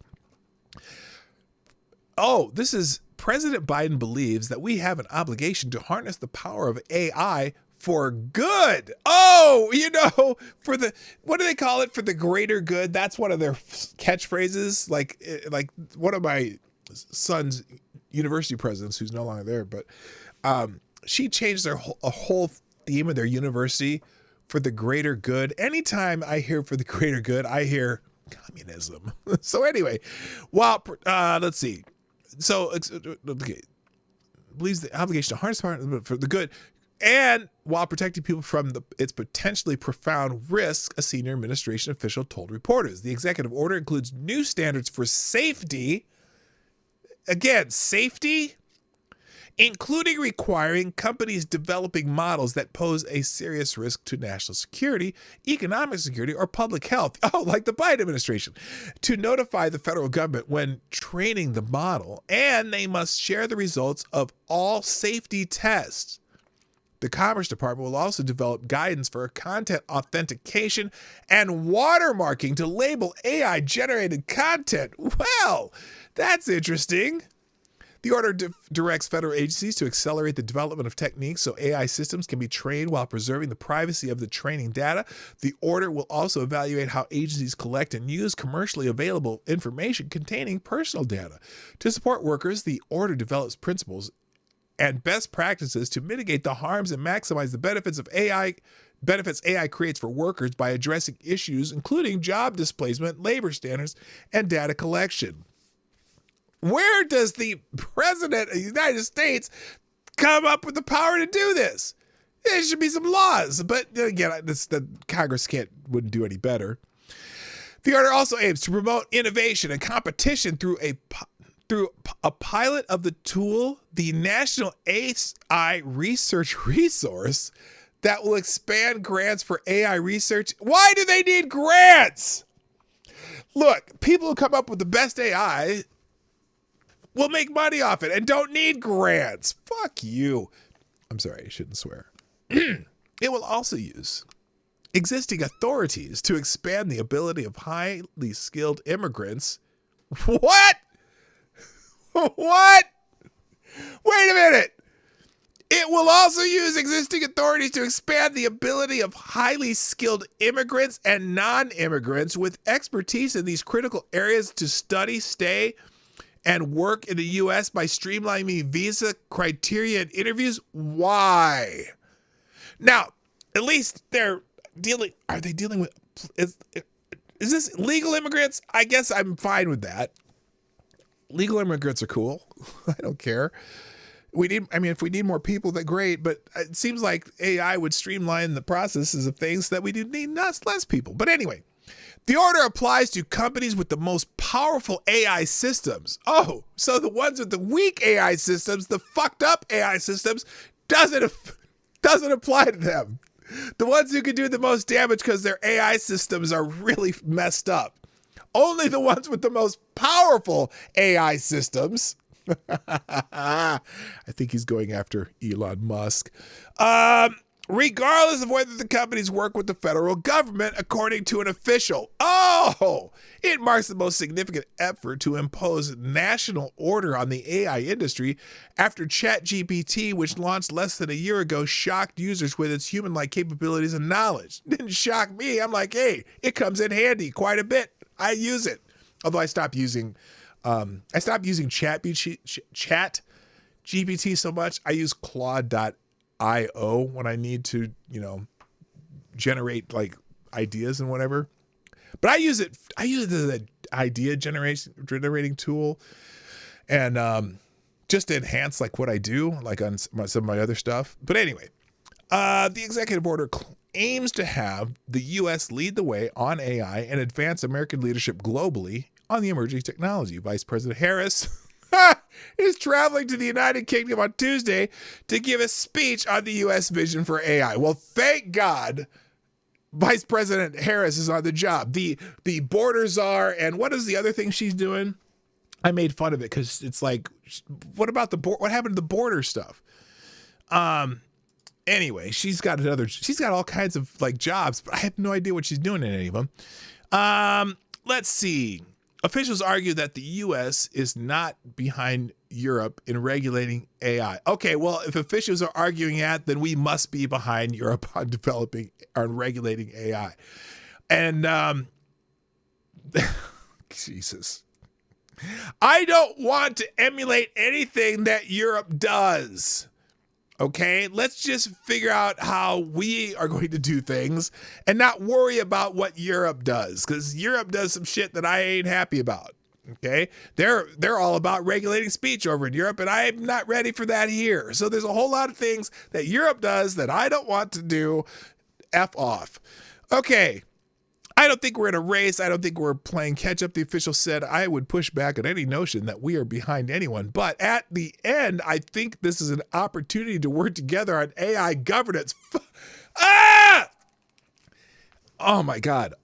Oh, this is President Biden believes that we have an obligation to harness the power of AI for good. Oh, for the, what do they call it? For the greater good. That's one of their catchphrases. Like one of my son's university presidents, who's no longer there, but she changed a whole theme of their university for the greater good. Anytime I hear for the greater good, I hear communism. So anyway, let's see. So, okay, believes the obligation to harness power for the good, and while protecting people from its potentially profound risk, a senior administration official told reporters. The executive order includes new standards for safety. Again, safety, including requiring companies developing models that pose a serious risk to national security, economic security, or public health, like the Biden administration, to notify the federal government when training the model, and they must share the results of all safety tests. The Commerce Department will also develop guidance for content authentication and watermarking to label AI-generated content. Well, that's interesting. The order directs federal agencies to accelerate the development of techniques so AI systems can be trained while preserving the privacy of the training data. The order will also evaluate how agencies collect and use commercially available information containing personal data. To support workers, the order develops principles and best practices to mitigate the harms and maximize the benefits AI creates for workers by addressing issues including job displacement, labor standards, and data collection. Where does the president of the United States come up with the power to do this? There should be some laws, but again, the Congress wouldn't do any better. The order also aims to promote innovation and competition through a pilot of the tool, the National AI Research Resource, that will expand grants for AI research. Why do they need grants? Look, people who come up with the best AI will make money off it and don't need grants. Fuck you. I'm sorry, I shouldn't swear. It will also use existing authorities to expand the ability of highly skilled immigrants. What? What? Wait a minute. It will also use existing authorities to expand the ability of highly skilled immigrants and non-immigrants with expertise in these critical areas to study, stay, and work in the U.S. by streamlining visa criteria and interviews. Why? Now, at least are they dealing with, is this legal immigrants? I guess I'm fine with that. Legal immigrants are cool. I don't care. If we need more people, that's great, but it seems like AI would streamline the processes of things that we do need less people. But anyway, the order applies to companies with the most powerful AI systems. Oh, so the ones with the weak AI systems, the fucked up AI systems, doesn't apply to them. The ones who can do the most damage because their AI systems are really messed up. Only the ones with the most powerful AI systems. I think he's going after Elon Musk. regardless of whether the companies work with the federal government, according to an official. Oh, it marks the most significant effort to impose national order on the AI industry after ChatGPT, which launched less than a year ago, shocked users with its human-like capabilities and knowledge. Didn't shock me. I'm like, hey, it comes in handy quite a bit. I use it. Although I stopped using Chat GPT so much. I use Claude.io when I need to, generate like ideas and whatever. But I use it as an idea generating tool, and just to enhance like what I do, like on some of my other stuff. But anyway, the executive order aims to have the U.S. lead the way on AI and advance American leadership globally on the emerging technology. Vice President Harris is traveling to the United Kingdom on Tuesday to give a speech on the U.S. vision for AI. Well, thank God Vice President Harris is on the job. The border czar, and what is the other thing she's doing? I made fun of it because it's like, what about what happened to the border stuff? Anyway, she's got all kinds of like jobs, but I have no idea what she's doing in any of them. Let's see. Officials argue that the U.S. is not behind Europe in regulating AI. Okay, well, if officials are arguing that, then we must be behind Europe on regulating AI. And Jesus. I don't want to emulate anything that Europe does. Okay, let's just figure out how we are going to do things and not worry about what Europe does, because Europe does some shit that I ain't happy about. Okay, they're all about regulating speech over in Europe, and I'm not ready for that here. So there's a whole lot of things that Europe does that I don't want to do. F off. Okay. I don't think we're in a race. I don't think we're playing catch up. The official said I would push back on any notion that we are behind anyone. But at the end, I think this is an opportunity to work together on AI governance. Oh my God.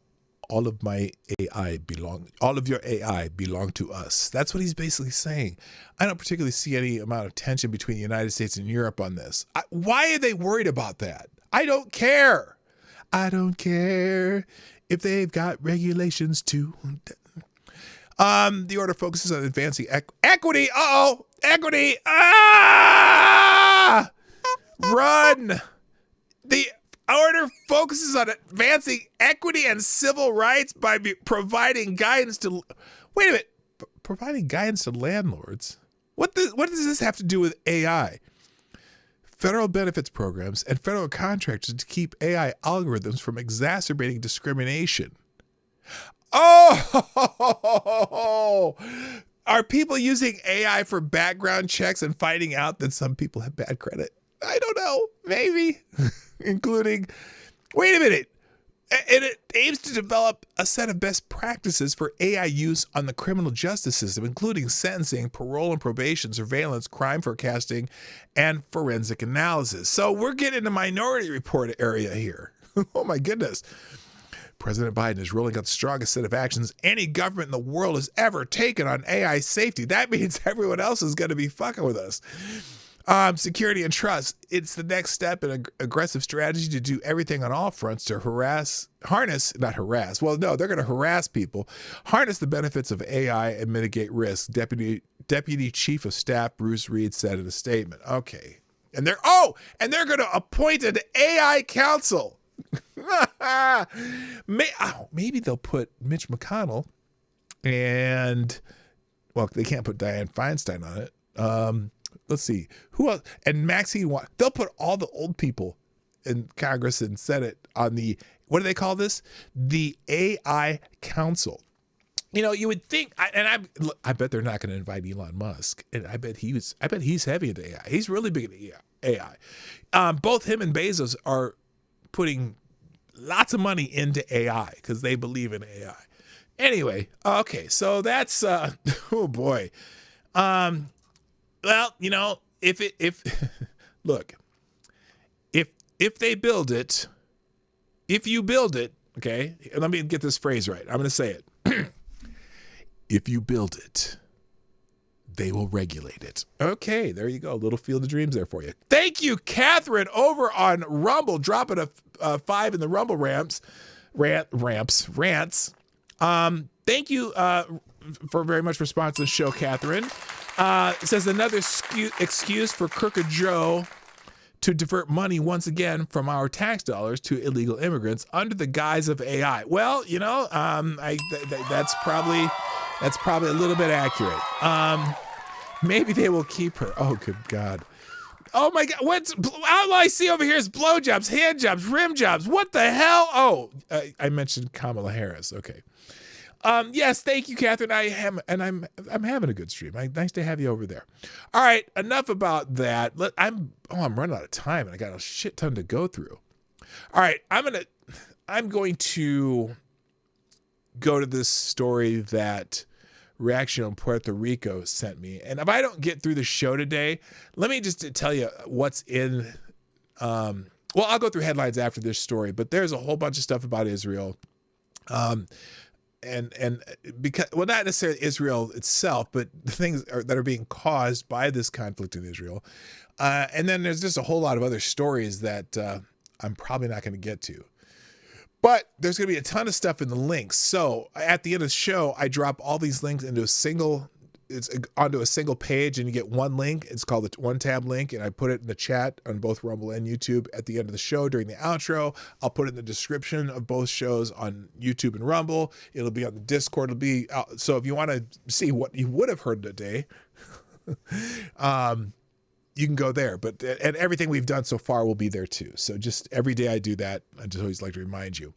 All of your AI belong to us. That's what he's basically saying. I don't particularly see any amount of tension between the United States and Europe on this. Why are they worried about that? I don't care. I don't care if they've got regulations too. The order focuses on advancing equity. Equity. Run. The order focuses on advancing equity and civil rights by providing guidance to. Wait a minute. Providing guidance to landlords. What does this have to do with AI? Federal benefits programs, and federal contractors to keep AI algorithms from exacerbating discrimination. Oh, are people using AI for background checks and finding out that some people have bad credit? I don't know. Maybe. Including, wait a minute. And it aims to develop a set of best practices for AI use on the criminal justice system, including sentencing, parole and probation, surveillance, crime forecasting, and forensic analysis. So we're getting a Minority Report area here. Oh my goodness. President Biden is rolling out the strongest set of actions any government in the world has ever taken on AI safety. That means everyone else is going to be fucking with us. Security and trust. It's the next step in an aggressive strategy to do everything on all fronts to harness people, harness the benefits of AI and mitigate risks. Deputy Chief of Staff Bruce Reed said in a statement. Okay. And they're going to appoint an AI council. Maybe they'll put Mitch McConnell and, well, they can't put Dianne Feinstein on it. Let's see who else, and Maxine Waters. They'll put all the old people in Congress and Senate on the, what do they call this? The AI Council. You would think, I bet they're not going to invite Elon Musk, and I bet he's heavy into AI. He's really big into AI. Both him and Bezos are putting lots of money into AI because they believe in AI. Anyway, okay, so that's oh boy. Well, if they build it, if you build it, okay, let me get this phrase right. I'm going to say it. If you build it, they will regulate it. Okay, there you go. A little Field of Dreams there for you. Thank you, Catherine, over on Rumble, dropping a 5 in the Rumble rants. Thank you for very much for sponsoring the show, Catherine. It says another excuse for Crooked Joe to divert money once again from our tax dollars to illegal immigrants under the guise of AI. Well, you know, that's probably a little bit accurate. Maybe they will keep her. Oh, good God. Oh my God. All I see over here is blowjobs, hand jobs, rim jobs. What the hell? Oh, I mentioned Kamala Harris. Okay. Yes, thank you, Catherine. I'm having a good stream. Nice to have you over there. All right, enough about that. I'm running out of time and I got a shit ton to go through. All right, I'm going to go to this story that Reaction on Puerto Rico sent me. And if I don't get through the show today, let me just tell you what's in well, I'll go through headlines after this story, but there's a whole bunch of stuff about Israel. And because, well, not necessarily Israel itself, but the things that are being caused by this conflict in Israel. And then there's just a whole lot of other stories that I'm probably not going to get to. But there's going to be a ton of stuff in the links. So at the end of the show, I drop all these links into onto a single page, and you get one link. It's called the one tab link, and I put it in the chat on both Rumble and YouTube at the end of the show during the outro. I'll put it in the description of both shows on YouTube and Rumble. It'll be on the Discord. It'll be so if you want to see what you would have heard today, you can go there. But and everything we've done so far will be there too. So just every day I do that. I just always like to remind you.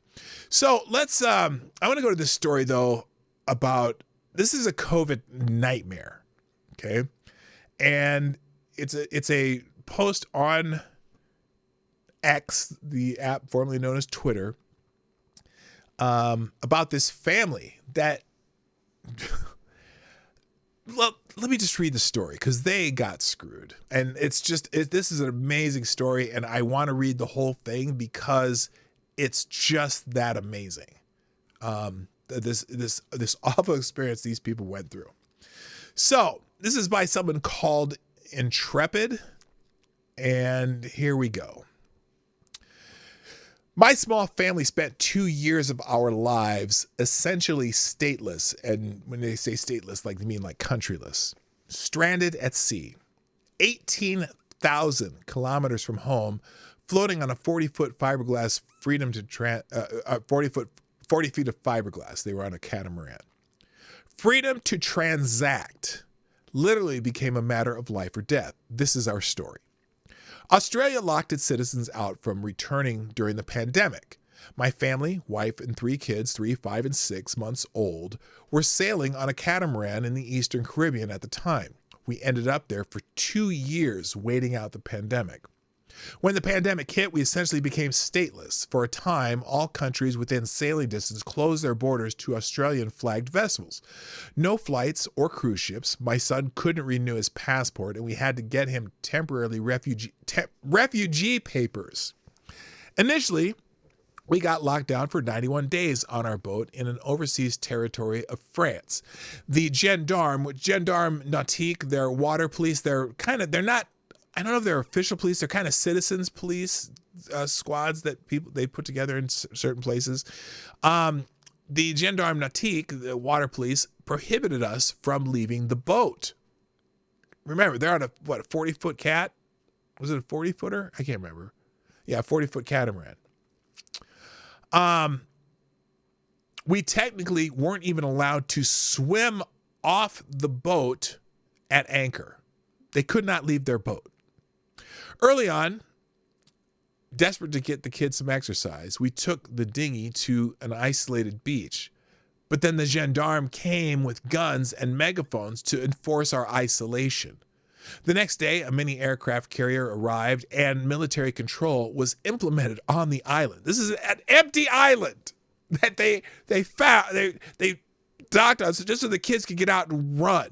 So let's. I want to go to this story though about. This is a COVID nightmare, okay? And it's a post on X, the app formerly known as Twitter, about this family that, well, let me just read the story because they got screwed. And this is an amazing story, and I want to read the whole thing because it's just that amazing. This awful experience these people went through. So this is by someone called Intrepid, and here we go. My small family spent 2 years of our lives essentially stateless, and when they say stateless, like they mean like countryless, stranded at sea, 18,000 kilometers from home, floating on a 40-foot fiberglass 40 feet of fiberglass. They were on a catamaran. Freedom to transact literally became a matter of life or death. This is our story. Australia locked its citizens out from returning during the pandemic. My family, wife and 3 kids, 3, 5, and 6 months old, were sailing on a catamaran in the Eastern Caribbean at the time. We ended up there for 2 years waiting out the pandemic. When the pandemic hit, we essentially became stateless. For a time, all countries within sailing distance closed their borders to Australian-flagged vessels. No flights or cruise ships. My son couldn't renew his passport, and we had to get him temporarily refugee papers. Initially, we got locked down for 91 days on our boat in an overseas territory of France. The gendarme nautique, they're water police, they're not, I don't know if they're official police. They're kind of citizens police squads that they put together in certain places. The gendarme nautique, the water police, prohibited us from leaving the boat. Remember, they're on a 40-foot cat? Was it a 40-footer? I can't remember. Yeah, a 40-foot catamaran. We technically weren't even allowed to swim off the boat at anchor. They could not leave their boat. Early on, desperate to get the kids some exercise, we took the dinghy to an isolated beach. But then the gendarme came with guns and megaphones to enforce our isolation. The next day, a mini aircraft carrier arrived and military control was implemented on the island. This is an empty island that they found. They docked us just so the kids could get out and run.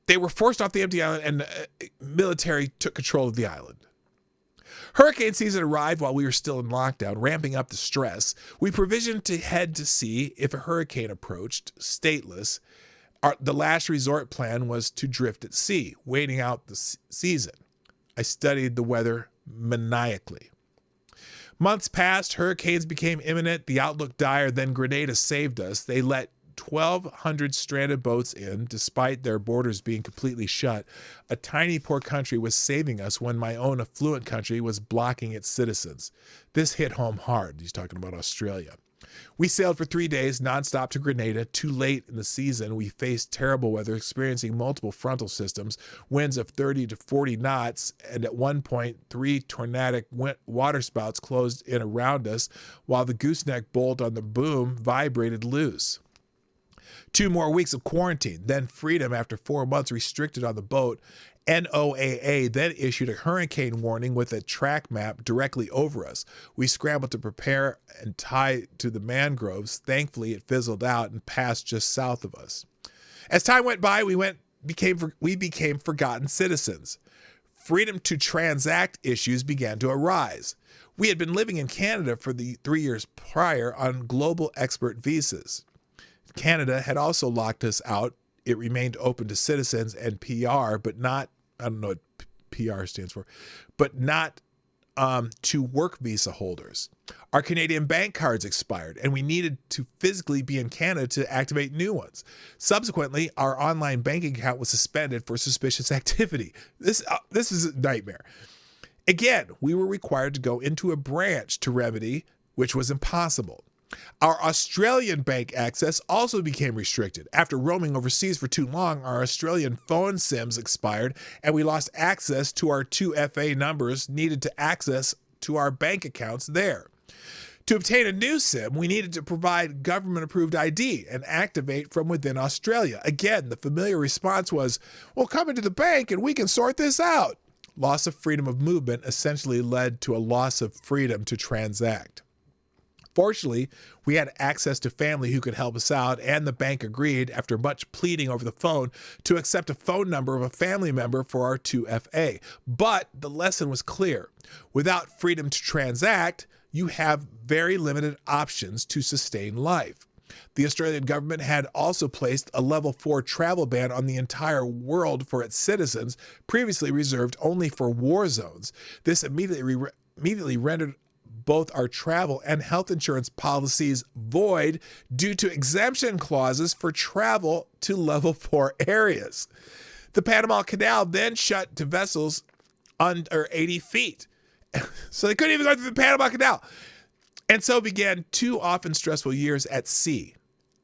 They were forced off the empty island, and the military took control of the island. Hurricane season arrived while we were still in lockdown, ramping up the stress. We provisioned to head to sea if a hurricane approached, stateless. The last resort plan was to drift at sea, waiting out the season. I studied the weather maniacally. Months passed, hurricanes became imminent, the outlook dire, then Grenada saved us. They let 1,200 stranded boats in, despite their borders being completely shut. A tiny poor country was saving us when my own affluent country was blocking its citizens. This hit home hard. He's talking about Australia. We sailed for 3 days nonstop to Grenada. Too late in the season, we faced terrible weather, experiencing multiple frontal systems, winds of 30 to 40 knots, and at one point, 3 tornadic waterspouts closed in around us, while the gooseneck bolt on the boom vibrated loose. 2 more weeks of quarantine, then freedom after 4 months restricted on the boat. NOAA then issued a hurricane warning with a track map directly over us. We scrambled to prepare and tie to the mangroves. Thankfully, it fizzled out and passed just south of us. As time went by, we became forgotten citizens. Freedom to transact issues began to arise. We had been living in Canada for the 3 years prior on global expert visas. Canada had also locked us out. It remained open to citizens and PR, but not, I don't know what PR stands for, but not to work visa holders. Our Canadian bank cards expired, and we needed to physically be in Canada to activate new ones. Subsequently, our online banking account was suspended for suspicious activity. This is a nightmare. Again, we were required to go into a branch to remedy, which was impossible. Our Australian bank access also became restricted. After roaming overseas for too long, our Australian phone SIMs expired, and we lost access to our 2FA numbers needed to access to our bank accounts there. To obtain a new SIM, we needed to provide government-approved ID and activate from within Australia. Again, the familiar response was, well, come into the bank and we can sort this out. Loss of freedom of movement essentially led to a loss of freedom to transact. Fortunately, we had access to family who could help us out, and the bank agreed, after much pleading over the phone, to accept a phone number of a family member for our 2FA. But the lesson was clear. Without freedom to transact, you have very limited options to sustain life. The Australian government had also placed a level 4 travel ban on the entire world for its citizens, previously reserved only for war zones. This immediately rendered both our travel and health insurance policies void due to exemption clauses for travel to level 4 areas. The Panama Canal then shut to vessels under 80 feet. So they couldn't even go through the Panama Canal. And so began 2 often stressful years at sea.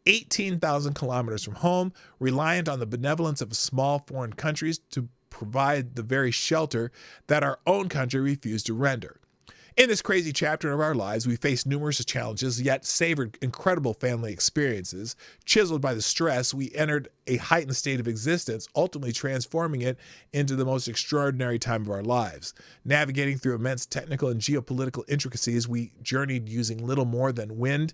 18,000 kilometers from home, reliant on the benevolence of small foreign countries to provide the very shelter that our own country refused to render. In this crazy chapter of our lives, we faced numerous challenges, yet savored incredible family experiences. Chiseled by the stress, we entered a heightened state of existence, ultimately transforming it into the most extraordinary time of our lives. Navigating through immense technical and geopolitical intricacies, we journeyed using little more than wind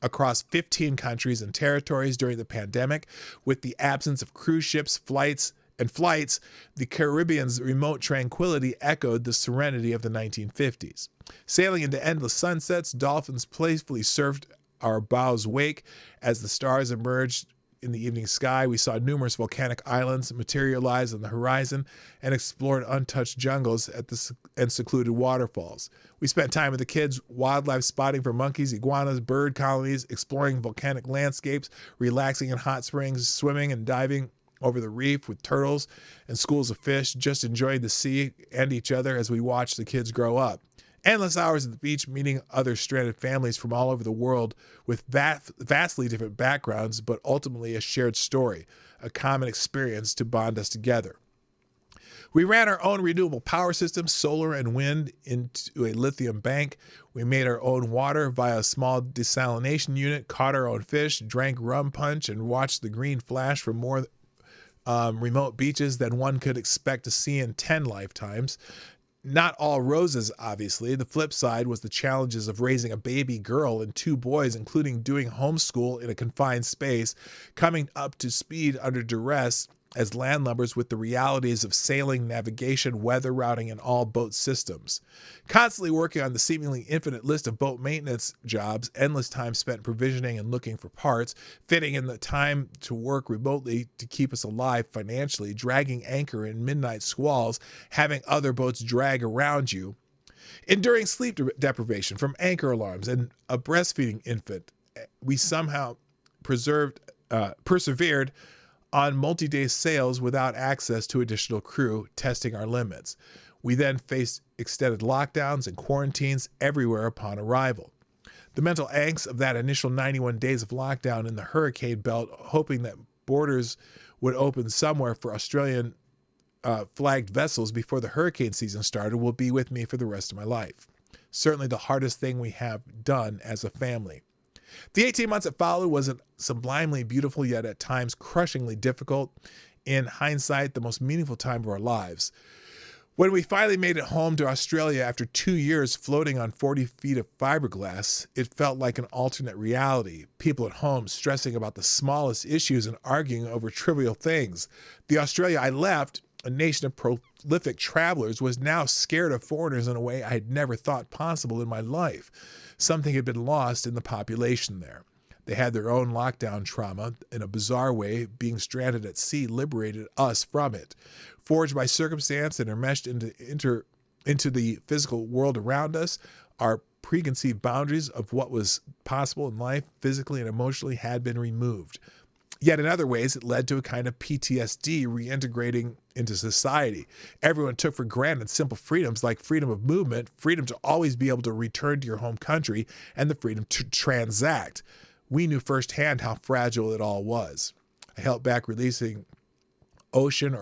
across 15 countries and territories during the pandemic. With the absence of cruise ships, flights, the Caribbean's remote tranquility echoed the serenity of the 1950s. Sailing into endless sunsets, dolphins playfully surfed our bow's wake. As the stars emerged in the evening sky, we saw numerous volcanic islands materialize on the horizon and explored untouched jungles and secluded waterfalls. We spent time with the kids, wildlife spotting for monkeys, iguanas, bird colonies, exploring volcanic landscapes, relaxing in hot springs, swimming and diving over the reef with turtles and schools of fish, just enjoying the sea and each other as we watched the kids grow up. Endless hours at the beach meeting other stranded families from all over the world with vastly different backgrounds, but ultimately a shared story, a common experience to bond us together. We ran our own renewable power system, solar and wind, into a lithium bank. We made our own water via a small desalination unit, caught our own fish, drank rum punch, and watched the green flash from more remote beaches than one could expect to see in 10 lifetimes. Not all roses, obviously. The flip side was the challenges of raising a baby girl and 2 boys, including doing homeschool in a confined space, coming up to speed under duress, as landlubbers with the realities of sailing, navigation, weather routing, and all boat systems. Constantly working on the seemingly infinite list of boat maintenance jobs, endless time spent provisioning and looking for parts, fitting in the time to work remotely to keep us alive financially, dragging anchor in midnight squalls, having other boats drag around you, enduring sleep deprivation from anchor alarms and a breastfeeding infant. We somehow persevered on multi-day sails without access to additional crew, testing our limits. We then faced extended lockdowns and quarantines everywhere upon arrival. The mental angst of that initial 91 days of lockdown in the hurricane belt, hoping that borders would open somewhere for Australian flagged vessels before the hurricane season started, will be with me for the rest of my life. Certainly the hardest thing we have done as a family. The 18 months that followed was sublimely beautiful, yet at times crushingly difficult. In hindsight, the most meaningful time of our lives. When we finally made it home to Australia after 2 years floating on 40 feet of fiberglass, it felt like an alternate reality. People at home stressing about the smallest issues and arguing over trivial things. The Australia I left, a nation of prolific travelers, was now scared of foreigners in a way I had never thought possible in my life. Something had been lost in the population there. They had their own lockdown trauma. In a bizarre way, being stranded at sea liberated us from it. Forged by circumstance and enmeshed into the physical world around us, our preconceived boundaries of what was possible in life, physically and emotionally, had been removed. Yet in other ways, it led to a kind of PTSD reintegrating into society. Everyone took for granted simple freedoms like freedom of movement, freedom to always be able to return to your home country, and the freedom to transact. We knew firsthand how fragile it all was. I held back releasing ocean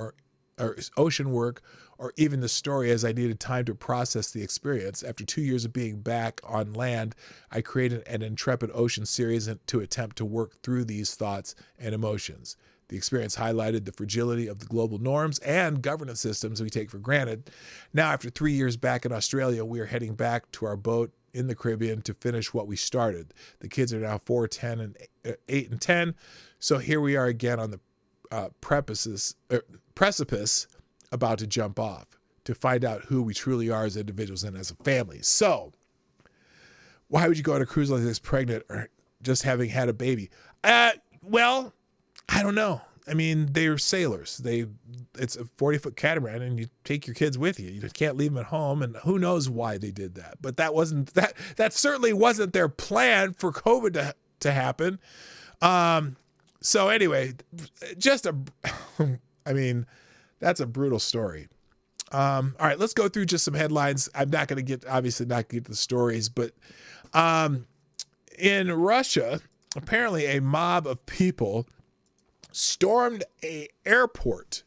work or even the story as I needed time to process the experience. After 2 years of being back on land, I created an Intrepid Ocean series to attempt to work through these thoughts and emotions. The experience highlighted the fragility of the global norms and governance systems we take for granted. Now, after 3 years back in Australia, we are heading back to our boat in the Caribbean to finish what we started. The kids are now 4, 10, and 8 and 10. So here we are again on the precipice about to jump off to find out who we truly are as individuals and as a family. So why would you go on a cruise like this pregnant or just having had a baby? Well, I don't know. I mean, they're sailors. It's a 40-foot catamaran, and you take your kids with you. You can't leave them at home, and who knows why they did that. But that certainly wasn't their plan for COVID to happen. So anyway, that's a brutal story. All right, let's go through just some headlines. I'm not going to get to the stories, but in Russia, apparently a mob of people stormed an airport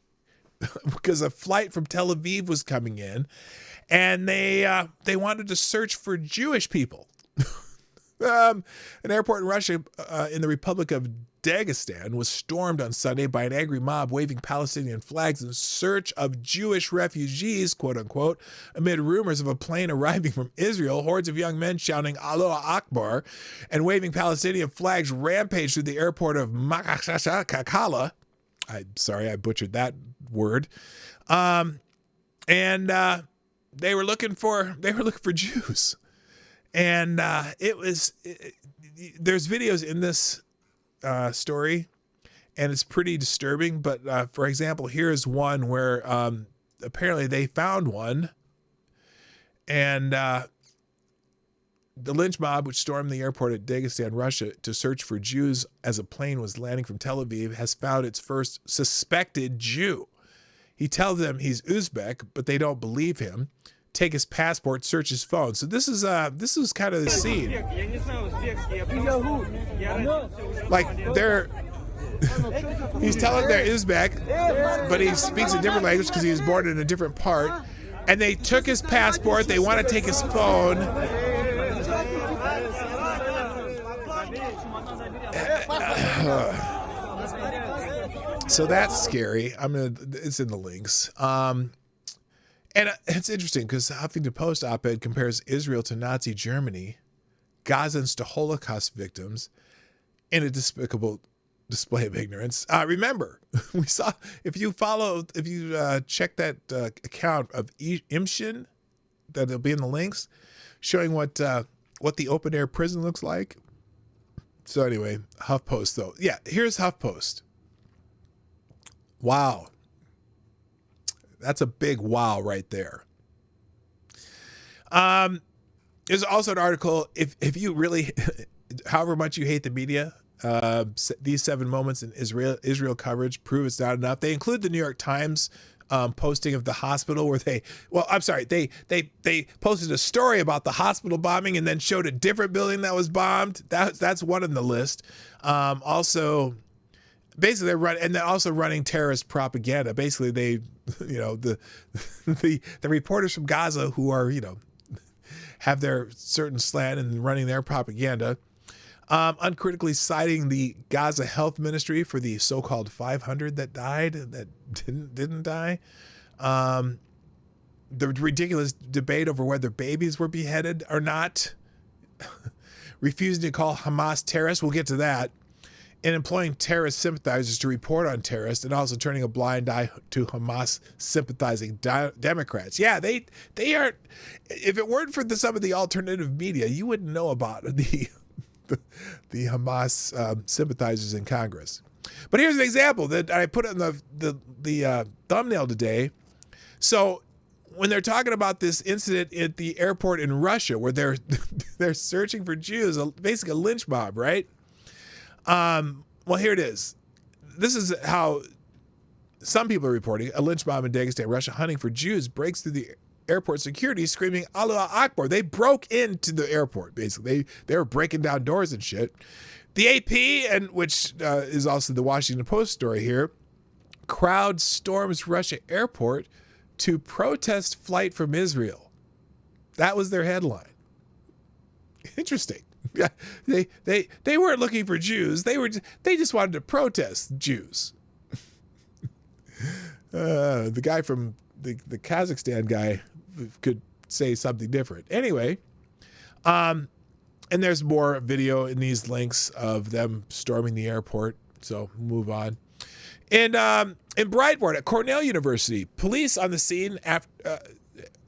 because a flight from Tel Aviv was coming in, and they wanted to search for Jewish people. An airport in Russia, in the Republic of Dagestan, was stormed on Sunday by an angry mob waving Palestinian flags in search of Jewish refugees, quote unquote, amid rumors of a plane arriving from Israel. Hordes of young men shouting Allahu Akbar and waving Palestinian flags rampaged through the airport of Makakala. I'm sorry, I butchered that word. And they were looking for Jews. And there's videos in this story, and it's pretty disturbing. But for example, here's one where apparently they found one, and the lynch mob, which stormed the airport at Dagestan, Russia, to search for Jews as a plane was landing from Tel Aviv, has found its first suspected Jew. He tells them he's Uzbek, but they don't believe him. Take his passport, search his phone. So this is kind of the scene. Like he's telling they're Uzbek, but he speaks a different language because he was born in a different part. And they took his passport. They want to take his phone. So that's scary. It's in the links. And it's interesting because Huffington Post op-ed compares Israel to Nazi Germany, Gazans to Holocaust victims, in a despicable display of ignorance. Remember, we saw, if you check that account of Imshin, that'll be in the links, showing what the open air prison looks like. So anyway, HuffPost though. Yeah, here's HuffPost. Wow. That's a big wow right there. There's also an article, if you really, however much you hate the media, these 7 moments in Israel coverage prove it's not enough. They include the New York Times posting of the hospital where they posted a story about the hospital bombing and then showed a different building that was bombed. That's one on the list. Also, basically they're also running terrorist propaganda. Basically, they, the reporters from Gaza who are, have their certain slant and running their propaganda. Uncritically citing the Gaza Health Ministry for the so-called 500 that died, that didn't die. The ridiculous debate over whether babies were beheaded or not. Refusing to call Hamas terrorists, we'll get to that. And employing terrorist sympathizers to report on terrorists, and also turning a blind eye to Hamas sympathizing Democrats. Yeah, they aren't. If it weren't for some of the alternative media, you wouldn't know about the Hamas sympathizers in Congress. But here's an example that I put in the thumbnail today. So when they're talking about this incident at the airport in Russia where they're searching for Jews, basically a lynch mob, right? Well, here it is. This is how some people are reporting. A lynch mob in Dagestan, Russia, hunting for Jews, breaks through the airport security screaming Allah Akbar. They broke into the airport, basically. They were breaking down doors and shit. The AP, and which is also the Washington Post story here, crowd storms Russia airport to protest flight from Israel. That was their headline. Interesting. Yeah, they weren't looking for Jews. They just wanted to protest Jews. The guy from the Kazakhstan guy could say something different. Anyway, and there's more video in these links of them storming the airport. So move on. And in Breitbart at Cornell University, police on the scene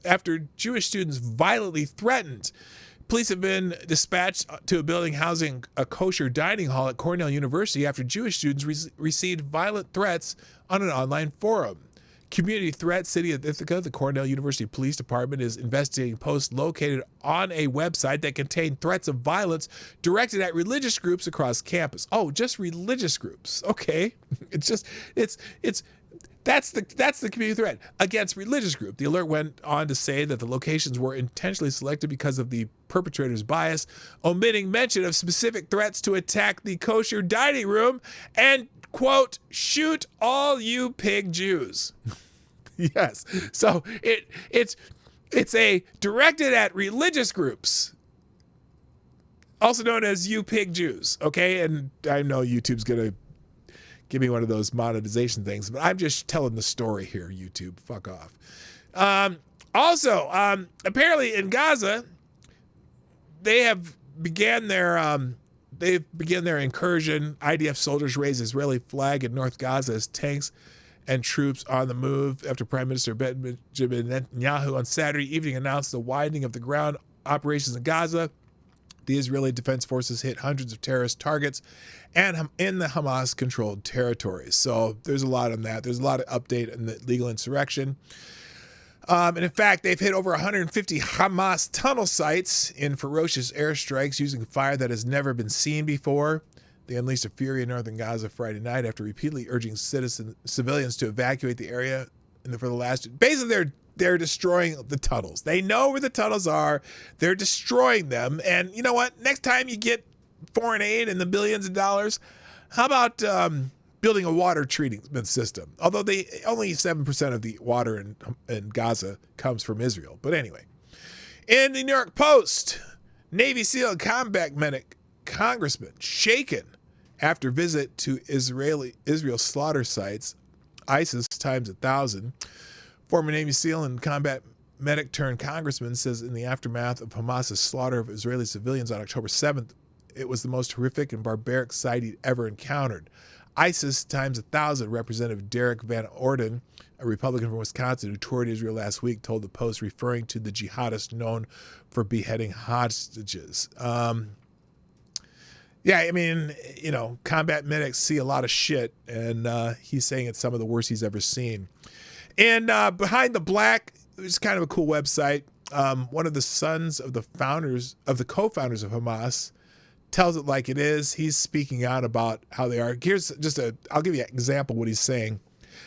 after Jewish students violently threatened. Police have been dispatched to a building housing a kosher dining hall at Cornell University after Jewish students received violent threats on an online forum. Community Threat City of Ithaca, the Cornell University Police Department, is investigating posts located on a website that contained threats of violence directed at religious groups across campus. Oh, just religious groups. Okay. That's the community threat against religious group. The alert went on to say that the locations were intentionally selected because of the perpetrator's bias, omitting mention of specific threats to attack the kosher dining room and, quote, shoot all you pig Jews. Yes. So it's a directed at religious groups, also known as you pig Jews. Okay. And I know YouTube's going to give me one of those monetization things, but I'm just telling the story here, YouTube. Fuck off. Also, apparently in Gaza, they've began their incursion. IDF soldiers raise Israeli flag in North Gaza as tanks and troops on the move after Prime Minister Benjamin Netanyahu on Saturday evening announced the widening of the ground operations in Gaza. The Israeli Defense Forces hit hundreds of terrorist targets and in the Hamas-controlled territories. So there's a lot on that. There's a lot of update on the legal insurrection. And in fact, they've hit over 150 Hamas tunnel sites in ferocious airstrikes using fire that has never been seen before. They unleashed a fury in northern Gaza Friday night after repeatedly urging civilians to evacuate the area. And for the last, basically, they're destroying the tunnels. They know where the tunnels are. They're destroying them. And you know what? Next time you get foreign aid and the billions of dollars, how about building a water treatment system? Although only 7% of the water in Gaza comes from Israel. But anyway, in the New York Post, Navy SEAL and combat medic congressman shaken after visit to Israel slaughter sites, ISIS times 1,000. Former Navy SEAL and combat medic turned congressman says in the aftermath of Hamas's slaughter of Israeli civilians on October 7th It was the most horrific and barbaric sight he'd ever encountered. ISIS times 1,000, Representative Derek Van Orden, a Republican from Wisconsin who toured Israel last week, told the Post, referring to the jihadists known for beheading hostages. Yeah, I mean, combat medics see a lot of shit, and he's saying it's some of the worst he's ever seen. And Behind the Black, which is kind of a cool website, one of the sons of the co-founders of Hamas tells it like it is. He's speaking out about how they are. I'll give you an example of what he's saying.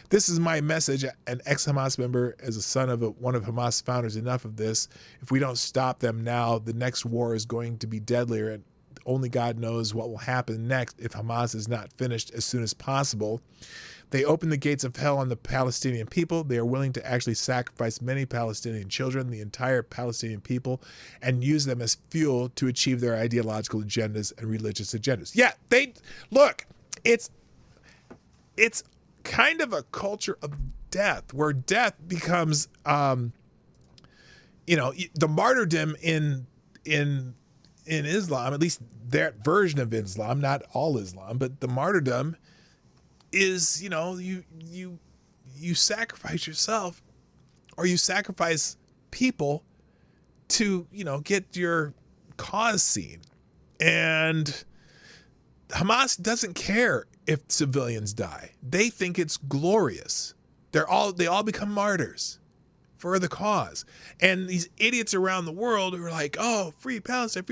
This is my message, an ex-Hamas member, as a son of one of Hamas founders. Enough of this. If we don't stop them now, the next war is going to be deadlier, and only God knows what will happen next if Hamas is not finished as soon as possible. They open the gates of hell on the Palestinian people. They are willing to actually sacrifice many Palestinian children, the entire Palestinian people, and use them as fuel to achieve their ideological agendas and religious agendas. Yeah, it's kind of a culture of death, where death becomes, the martyrdom in Islam, at least their version of Islam, not all Islam, but the martyrdom is, you sacrifice yourself, or you sacrifice people to, get your cause seen. And Hamas doesn't care if civilians die. They think it's glorious. They all become martyrs for the cause. And these idiots around the world who are like, oh, free Palestine,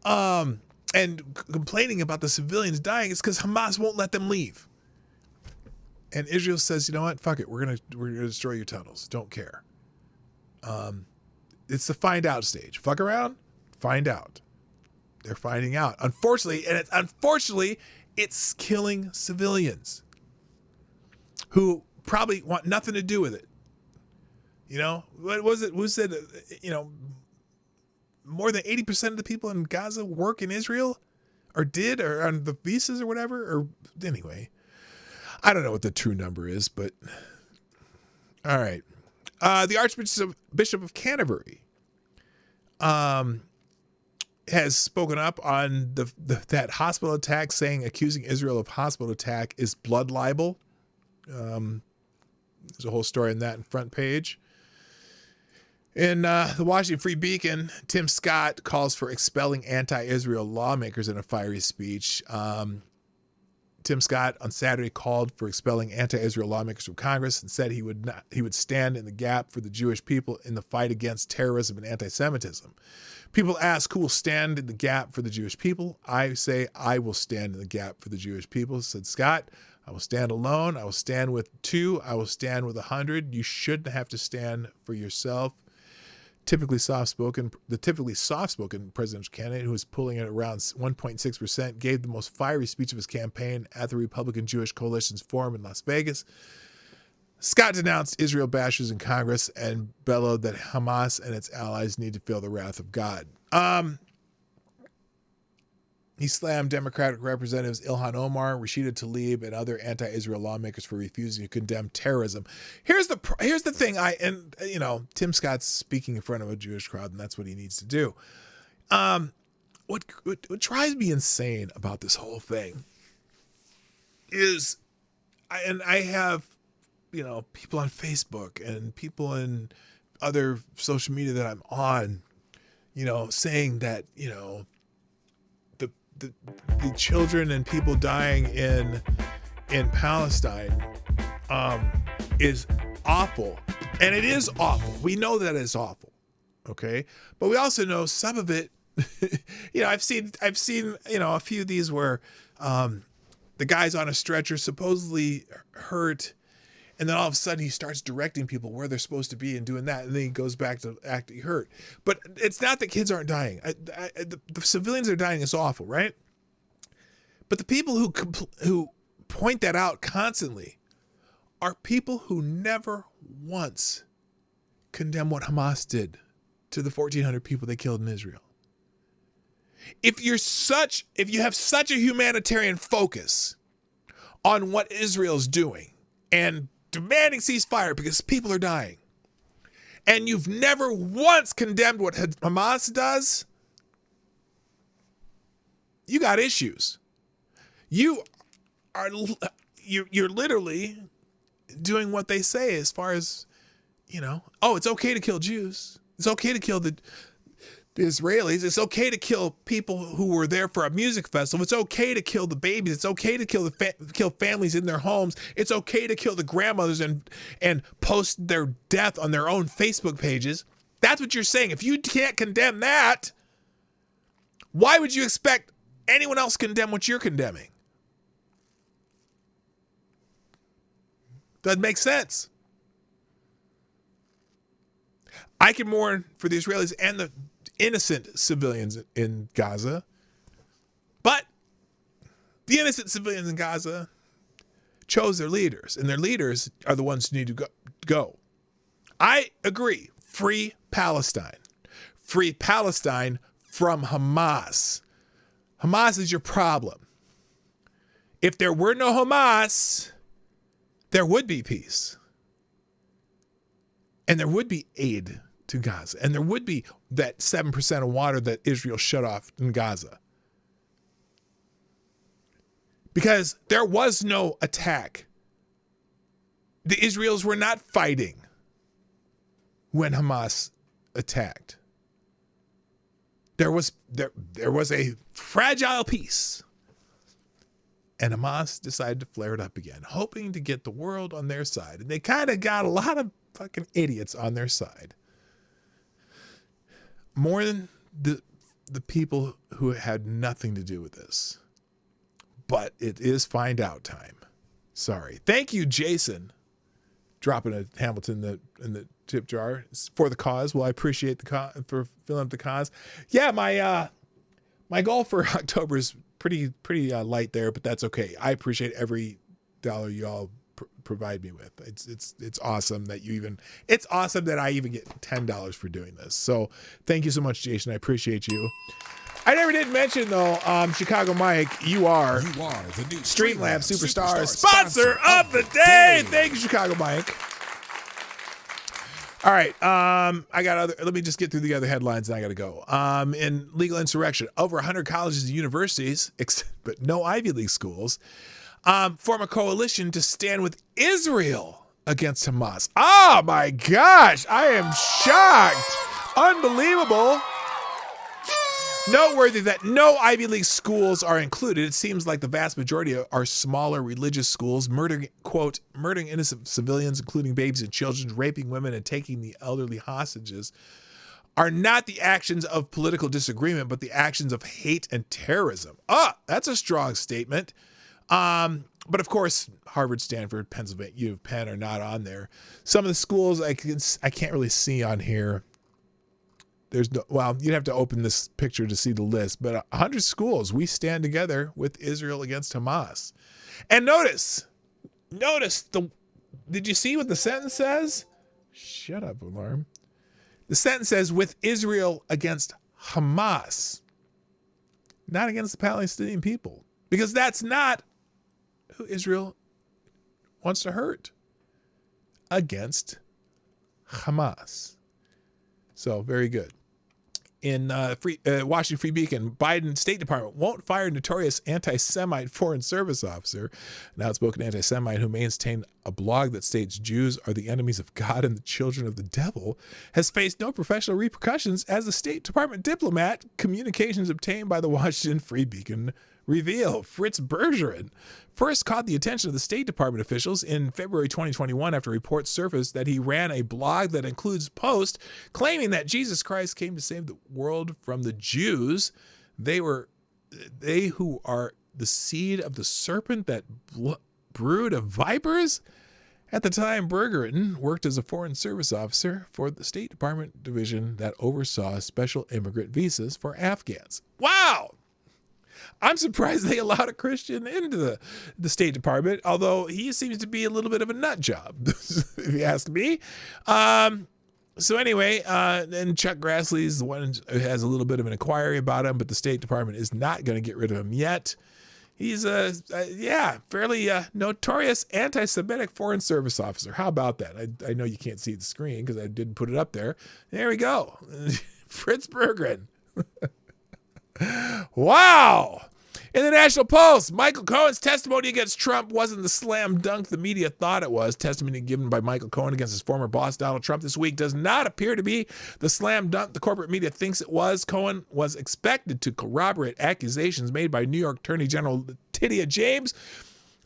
and complaining about the civilians dying is because Hamas won't let them leave. And Israel says, you know what? Fuck it. We're gonna destroy your tunnels. Don't care. It's the find out stage. Fuck around, find out. They're finding out. Unfortunately, it's killing civilians who probably want nothing to do with it. What was it? Who said, more than 80% of the people in Gaza work in Israel, or on the visas or whatever? Or anyway, I don't know what the true number is, but all right. The Archbishop of Canterbury has spoken up on that hospital attack, accusing Israel of hospital attack is blood libel. There's a whole story on that in front page. In the Washington Free Beacon, Tim Scott calls for expelling anti-Israel lawmakers in a fiery speech. Tim Scott on Saturday called for expelling anti-Israel lawmakers from Congress and said he would stand in the gap for the Jewish people in the fight against terrorism and anti-Semitism. People ask who will stand in the gap for the Jewish people. I say I will stand in the gap for the Jewish people, said Scott. I will stand alone. I will stand with 2. I will stand with 100. You shouldn't have to stand for yourself. The typically soft-spoken presidential candidate, who is polling at around 1.6%, gave the most fiery speech of his campaign at the Republican Jewish Coalition's forum in Las Vegas. Scott denounced Israel bashers in Congress and bellowed that Hamas and its allies need to feel the wrath of God. He slammed Democratic Representatives Ilhan Omar, Rashida Tlaib, and other anti-Israel lawmakers for refusing to condemn terrorism. Here's the thing. Tim Scott's speaking in front of a Jewish crowd, and that's what he needs to do. What drives me insane about this whole thing is, I have, people on Facebook and people in other social media that I'm on, saying that, the children and people dying in Palestine is awful, and it is awful. We know that it's awful, okay? But we also know some of it. I've seen a few of these where the guy's on a stretcher, supposedly hurt, and then all of a sudden he starts directing people where they're supposed to be and doing that, and then he goes back to acting hurt. But it's not that kids aren't dying. The civilians are dying is awful, right? But the people who point that out constantly are people who never once condemn what Hamas did to the 1,400 people they killed in Israel. If you have such a humanitarian focus on what Israel's doing and demanding ceasefire because people are dying, and you've never once condemned what Hamas does, you got issues. You're literally doing what they say as far as, oh, it's okay to kill Jews. It's okay to kill the Israelis. It's okay to kill people who were there for a music festival. It's okay to kill the babies. It's okay to kill kill families in their homes. It's okay to kill the grandmothers and post their death on their own Facebook pages. That's what you're saying. If you can't condemn that, why would you expect anyone else condemn what you're condemning? Doesn't make sense. I can mourn for the Israelis and the innocent civilians in Gaza, but the innocent civilians in Gaza chose their leaders, and their leaders are the ones who need to go. I agree. Free Palestine. Free Palestine from Hamas. Hamas is your problem. If there were no Hamas, there would be peace. And there would be aid to Gaza. And there would be that 7% of water that Israel shut off in Gaza. Because there was no attack. The Israelis were not fighting when Hamas attacked. There was a fragile peace. And Hamas decided to flare it up again, hoping to get the world on their side. And they kind of got a lot of fucking idiots on their side. More than the people who had nothing to do with this. But it is find out time. Sorry. Thank you, Jason, dropping a Hamilton in the tip jar for the cause. Well, I appreciate for filling up the cause. Yeah, my goal for October is pretty light there, but that's okay. I appreciate every dollar you all provide me with. It's awesome that it's awesome that I even get $10 for doing this. So thank you so much, Jason. I appreciate you. I never did mention though, Chicago Mike, you are the new Streamlabs Superstar sponsor of the day. Thank you, Chicago Mike. All right, let me just get through the other headlines and I gotta go. In legal insurrection, over 100 colleges and universities, but no Ivy League schools, form a coalition to stand with Israel against Hamas. Oh my gosh, I am shocked. Unbelievable. Noteworthy that no Ivy League schools are included. It seems like the vast majority are smaller religious schools, murdering innocent civilians, including babies and children, raping women, and taking the elderly hostages, are not the actions of political disagreement, but the actions of hate and terrorism. That's a strong statement. But of course, Harvard, Stanford, Pennsylvania, U of Penn are not on there. Some of the schools I can't really see on here. You'd have to open this picture to see the list, but 100 schools, we stand together with Israel against Hamas. And notice, did you see what the sentence says? Shut up, alarm. The sentence says, with Israel against Hamas, not against the Palestinian people, because that's not who Israel wants to hurt. Against Hamas. So, very good. In Washington Free Beacon, Biden State Department won't fire notorious anti-Semite Foreign Service officer, an outspoken anti-Semite who maintained a blog that states Jews are the enemies of God and the children of the devil, has faced no professional repercussions as the State Department diplomat. Communications obtained by the Washington Free Beacon reveal. Fritz Bergeron first caught the attention of the State Department officials in February 2021 after reports surfaced that he ran a blog that includes posts claiming that Jesus Christ came to save the world from the Jews. They who are the seed of the serpent, that brood of vipers. At the time, Bergeron worked as a Foreign Service officer for the State Department division that oversaw special immigrant visas for Afghans. Wow! I'm surprised they allowed a Christian into the State Department, although he seems to be a little bit of a nut job, if you ask me. So anyway, and Chuck Grassley is the one who has a little bit of an inquiry about him, but the State Department is not going to get rid of him yet. He's a fairly notorious anti-Semitic Foreign Service officer. How about that? I know you can't see the screen because I didn't put it up there. There we go. Fritz Bergeron. Wow. In the National Post, Michael Cohen's testimony against Trump wasn't the slam dunk the media thought it was. Testimony given by Michael Cohen against his former boss, Donald Trump, this week does not appear to be the slam dunk the corporate media thinks it was. Cohen was expected to corroborate accusations made by New York Attorney General Letitia James,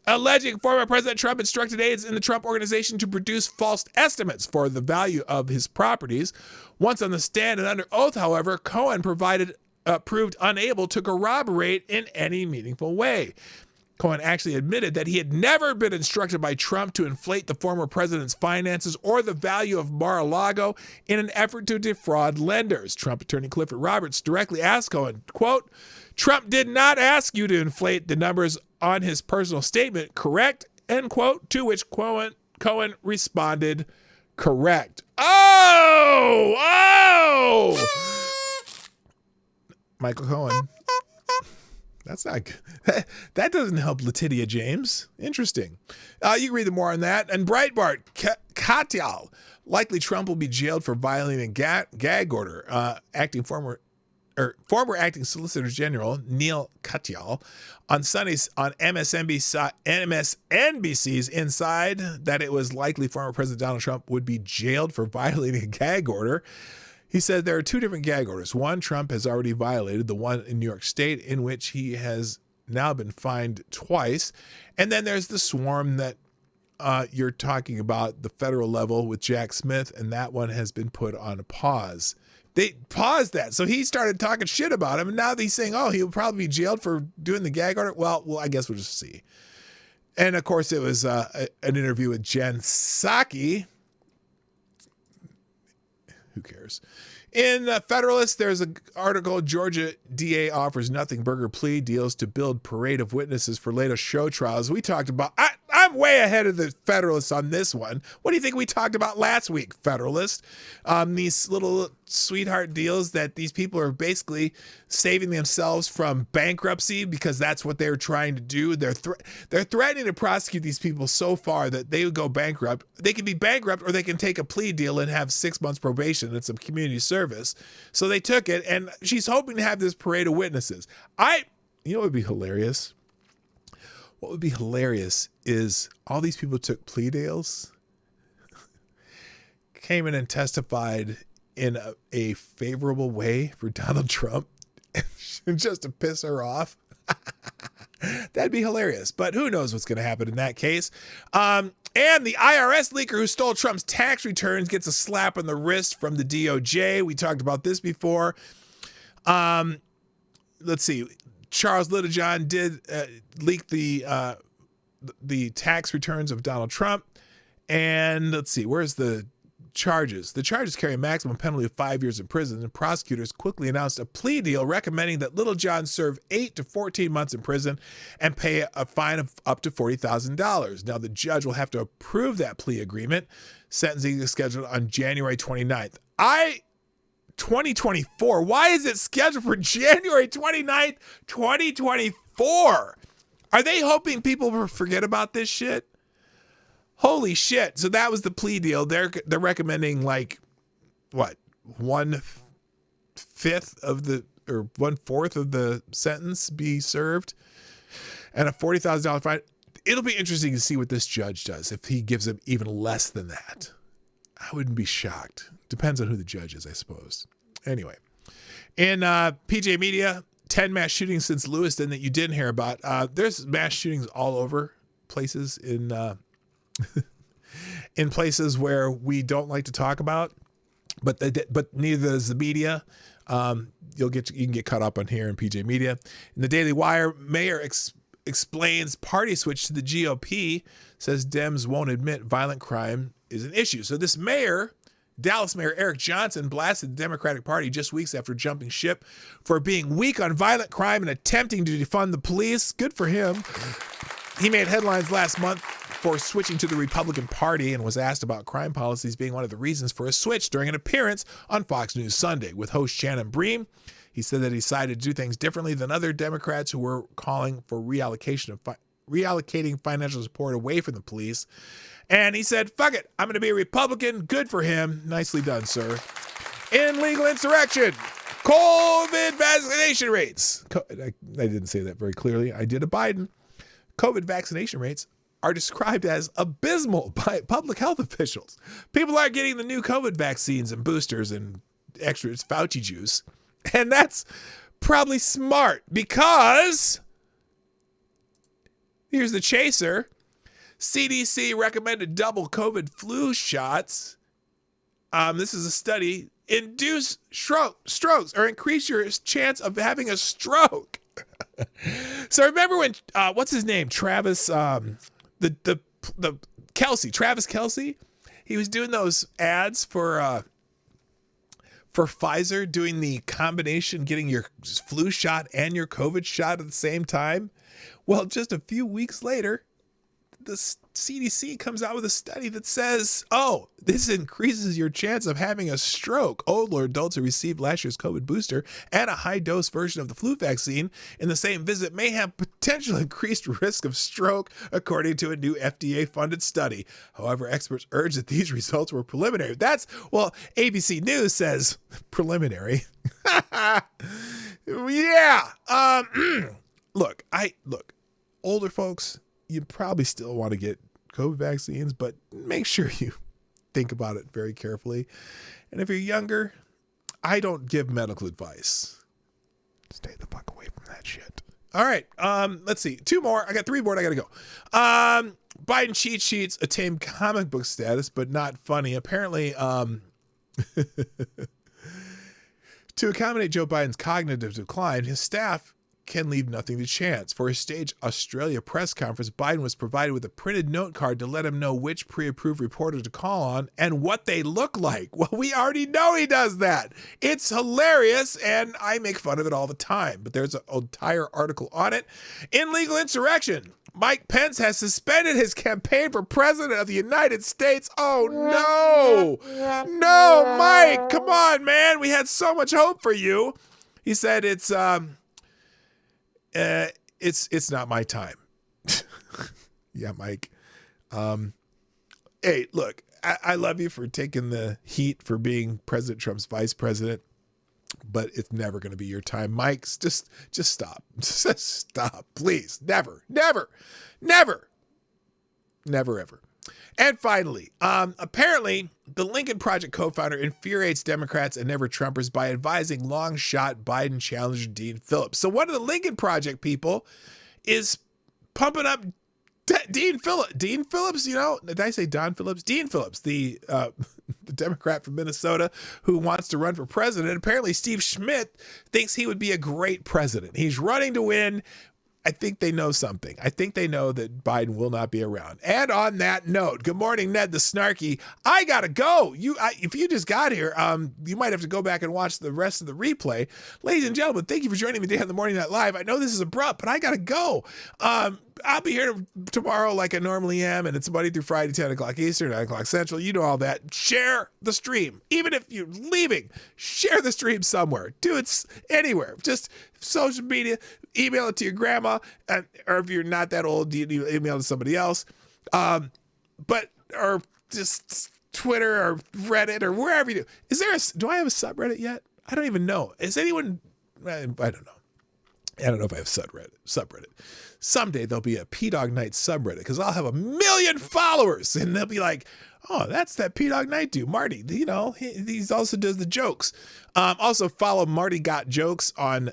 alleging former President Trump instructed aides in the Trump organization to produce false estimates for the value of his properties. Once on the stand and under oath, however, Cohen proved unable to corroborate in any meaningful way. Cohen actually admitted that he had never been instructed by Trump to inflate the former president's finances or the value of Mar-a-Lago in an effort to defraud lenders. Trump attorney Clifford Roberts directly asked Cohen, quote, "Trump did not ask you to inflate the numbers on his personal statement, correct?" End quote, to which Cohen responded, "Correct." Oh! Michael Cohen. That's not good. That doesn't help Letitia James. Interesting. You can read more on that. And Breitbart, Katyal. Likely Trump will be jailed for violating gag order. Former acting Solicitor General Neil Katyal on Sundays on MSNBC's Inside that it was likely former President Donald Trump would be jailed for violating a gag order. He said there are two different gag orders. One, Trump has already violated, the one in New York State, in which he has now been fined twice. And then there's the swarm that you're talking about, the federal level with Jack Smith, and that one has been put on a pause. They paused that. So he started talking shit about him, and now he's saying, oh, he'll probably be jailed for doing the gag order. Well, I guess we'll just see. And, of course, it was an interview with Jen Psaki. Who cares? In Federalist, there's an article, Georgia DA offers nothing burger plea deals to build parade of witnesses for later show trials. We talked about, I'm way ahead of the Federalists on this one. What do you think we talked about last week, Federalist? These little sweetheart deals that these people are basically saving themselves from bankruptcy because that's what they're trying to do. They're threatening to prosecute these people so far that they would go bankrupt. They can be bankrupt or they can take a plea deal and have 6 months probation and some community service. So they took it, and she's hoping to have this parade of witnesses. You know what would be hilarious? What would be hilarious is all these people took plea deals, came in and testified in a favorable way for Donald Trump just to piss her off. That'd be hilarious. But who knows what's going to happen in that case. And the IRS leaker who stole Trump's tax returns gets a slap on the wrist from the DOJ. We talked about this before. Let's see. Charles Littlejohn did leak the tax returns of Donald Trump. And let's see, where's the charges? The charges carry a maximum penalty of 5 years in prison, and prosecutors quickly announced a plea deal recommending that Littlejohn serve 8 to 14 months in prison and pay a fine of up to $40,000. Now, the judge will have to approve that plea agreement. Sentencing is scheduled on January 29th. 2024. Why is it scheduled for January 29th, 2024? Are they hoping people will forget about this shit? Holy shit. So that was the plea deal. They're recommending like what? 1/5 of the or 1/4 of the sentence be served and a $40,000 fine. It'll be interesting to see what this judge does if he gives him even less than that. I wouldn't be shocked. Depends on who the judge is, I suppose. Anyway, in PJ Media, 10 mass shootings since Lewiston that you didn't hear about. There's mass shootings all over places in in places where we don't like to talk about, but neither does the media. You can get caught up on here in PJ Media. In the Daily Wire, Mayor explains party switch to the GOP, says Dems won't admit violent crime is an issue. So this mayor, Dallas Mayor Eric Johnson, blasted the Democratic Party just weeks after jumping ship for being weak on violent crime and attempting to defund the police. Good for him. He made headlines last month for switching to the Republican Party and was asked about crime policies being one of the reasons for a switch during an appearance on Fox News Sunday with host Shannon Bream. He said that he decided to do things differently than other Democrats who were calling for reallocating financial support away from the police. And he said, fuck it, I'm going to be a Republican. Good for him. Nicely done, sir. In legal insurrection, COVID vaccination rates. I didn't say that very clearly. I did a Biden. COVID vaccination rates are described as abysmal by public health officials. People aren't getting the new COVID vaccines and boosters and extra Fauci juice. And that's probably smart because here's the chaser. CDC recommended double COVID flu shots. This is a study. Induce strokes or increase your chance of having a stroke. So remember when what's his name? Travis the Kelce, he was doing those ads for Pfizer, doing the combination, getting your flu shot and your COVID shot at the same time. Well, just a few weeks later, the CDC comes out with a study that says, oh, this increases your chance of having a stroke. Older adults who received last year's COVID booster and a high-dose version of the flu vaccine in the same visit may have potential increased risk of stroke, according to a new FDA-funded study. However, experts urge that these results were preliminary. ABC News says preliminary. Yeah. Look, older folks, you probably still want to get COVID vaccines, but make sure you think about it very carefully. And if you're younger, I don't give medical advice. Stay the fuck away from that shit. All right. Let's see. 2 more. I got 3 more and I got to go. Biden cheat sheets attain comic book status, but not funny. Apparently, to accommodate Joe Biden's cognitive decline, his staff can leave nothing to chance. For his stage Australia press conference, Biden was provided with a printed note card to let him know which pre-approved reporter to call on and what they look like. Well, we already know he does that. It's hilarious, and I make fun of it all the time. But there's an entire article on it. In legal insurrection, Mike Pence has suspended his campaign for president of the United States. Oh, no. No, Mike, come on, man. We had so much hope for you. He said it's not my time. Yeah, Mike. Hey, look, I love you for taking the heat for being President Trump's vice president, but it's never going to be your time. Mike, just stop. Just stop, please. Never, ever. And finally, apparently the Lincoln Project co-founder infuriates Democrats and never Trumpers by advising long-shot Biden challenger Dean Phillips. So one of the Lincoln Project people is pumping up Dean Phillips, you know, did I say Don Phillips? Dean Phillips, the Democrat from Minnesota who wants to run for president. Apparently Steve Schmidt thinks he would be a great president. He's running to win. I think they know something. I think they know that Biden will not be around. And on that note, good morning, Ned the Snarky. I gotta go. If you just got here, you might have to go back and watch the rest of the replay. Ladies and gentlemen, thank you for joining me today on the Morning Night Live. I know this is abrupt, but I gotta go. I'll be here tomorrow like I normally am, and it's Monday through Friday, 10 o'clock Eastern, 9 o'clock Central. You know all that. Share the stream. Even if you're leaving, share the stream somewhere. Do it anywhere. Just social media. Email it to your grandma, or if you're not that old, you email it to somebody else. Or just Twitter or Reddit or wherever you do. Do I have a subreddit yet? I don't even know. Is anyone? I don't know. I don't know if I have subreddit. Someday there'll be a P-Dog Night subreddit because I'll have 1 million followers and they'll be like, oh, that's that P-Dog Night dude, Marty. You know, he also does the jokes. Also follow Marty Got Jokes on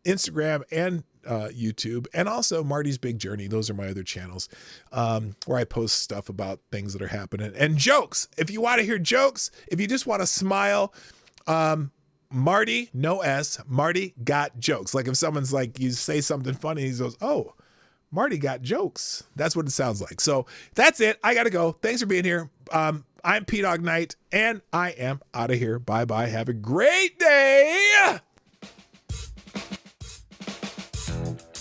Instagram and YouTube, and also Marty's Big Journey. Those are my other channels where I post stuff about things that are happening and jokes. If you want to hear jokes, if you just want to smile, Marty, no S, Marty Got Jokes. Like if someone's like, you say something funny, he goes, oh, Marty got jokes. That's what it sounds like. So that's it. I got to go. Thanks for being here. I'm P-Dog Knight, and I am out of here. Bye-bye. Have a great day.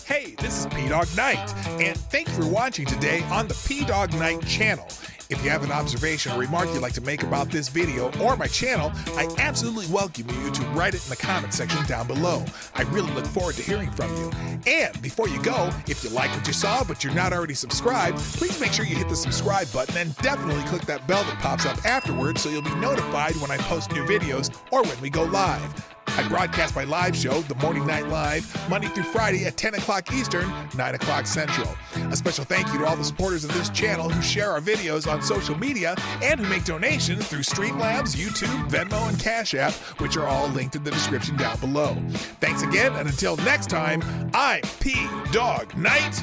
Hey, this is P-Dog Knight, and thank you for watching today on the P-Dog Knight channel. If you have an observation or remark you'd like to make about this video or my channel, I absolutely welcome you to write it in the comment section down below. I really look forward to hearing from you. And before you go, if you like what you saw but you're not already subscribed, please make sure you hit the subscribe button and definitely click that bell that pops up afterwards so you'll be notified when I post new videos or when we go live. I broadcast my live show, The Morning Night Live, Monday through Friday at 10 o'clock Eastern, 9 o'clock Central. A special thank you to all the supporters of this channel who share our videos on social media and who make donations through Streamlabs, YouTube, Venmo, and Cash App, which are all linked in the description down below. Thanks again, and until next time, I'm P Dog Knight,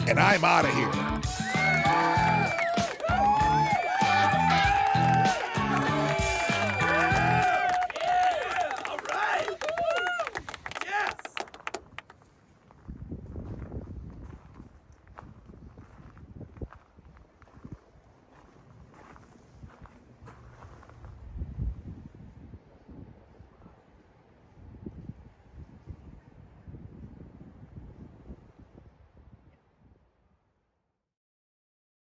and I'm out of here.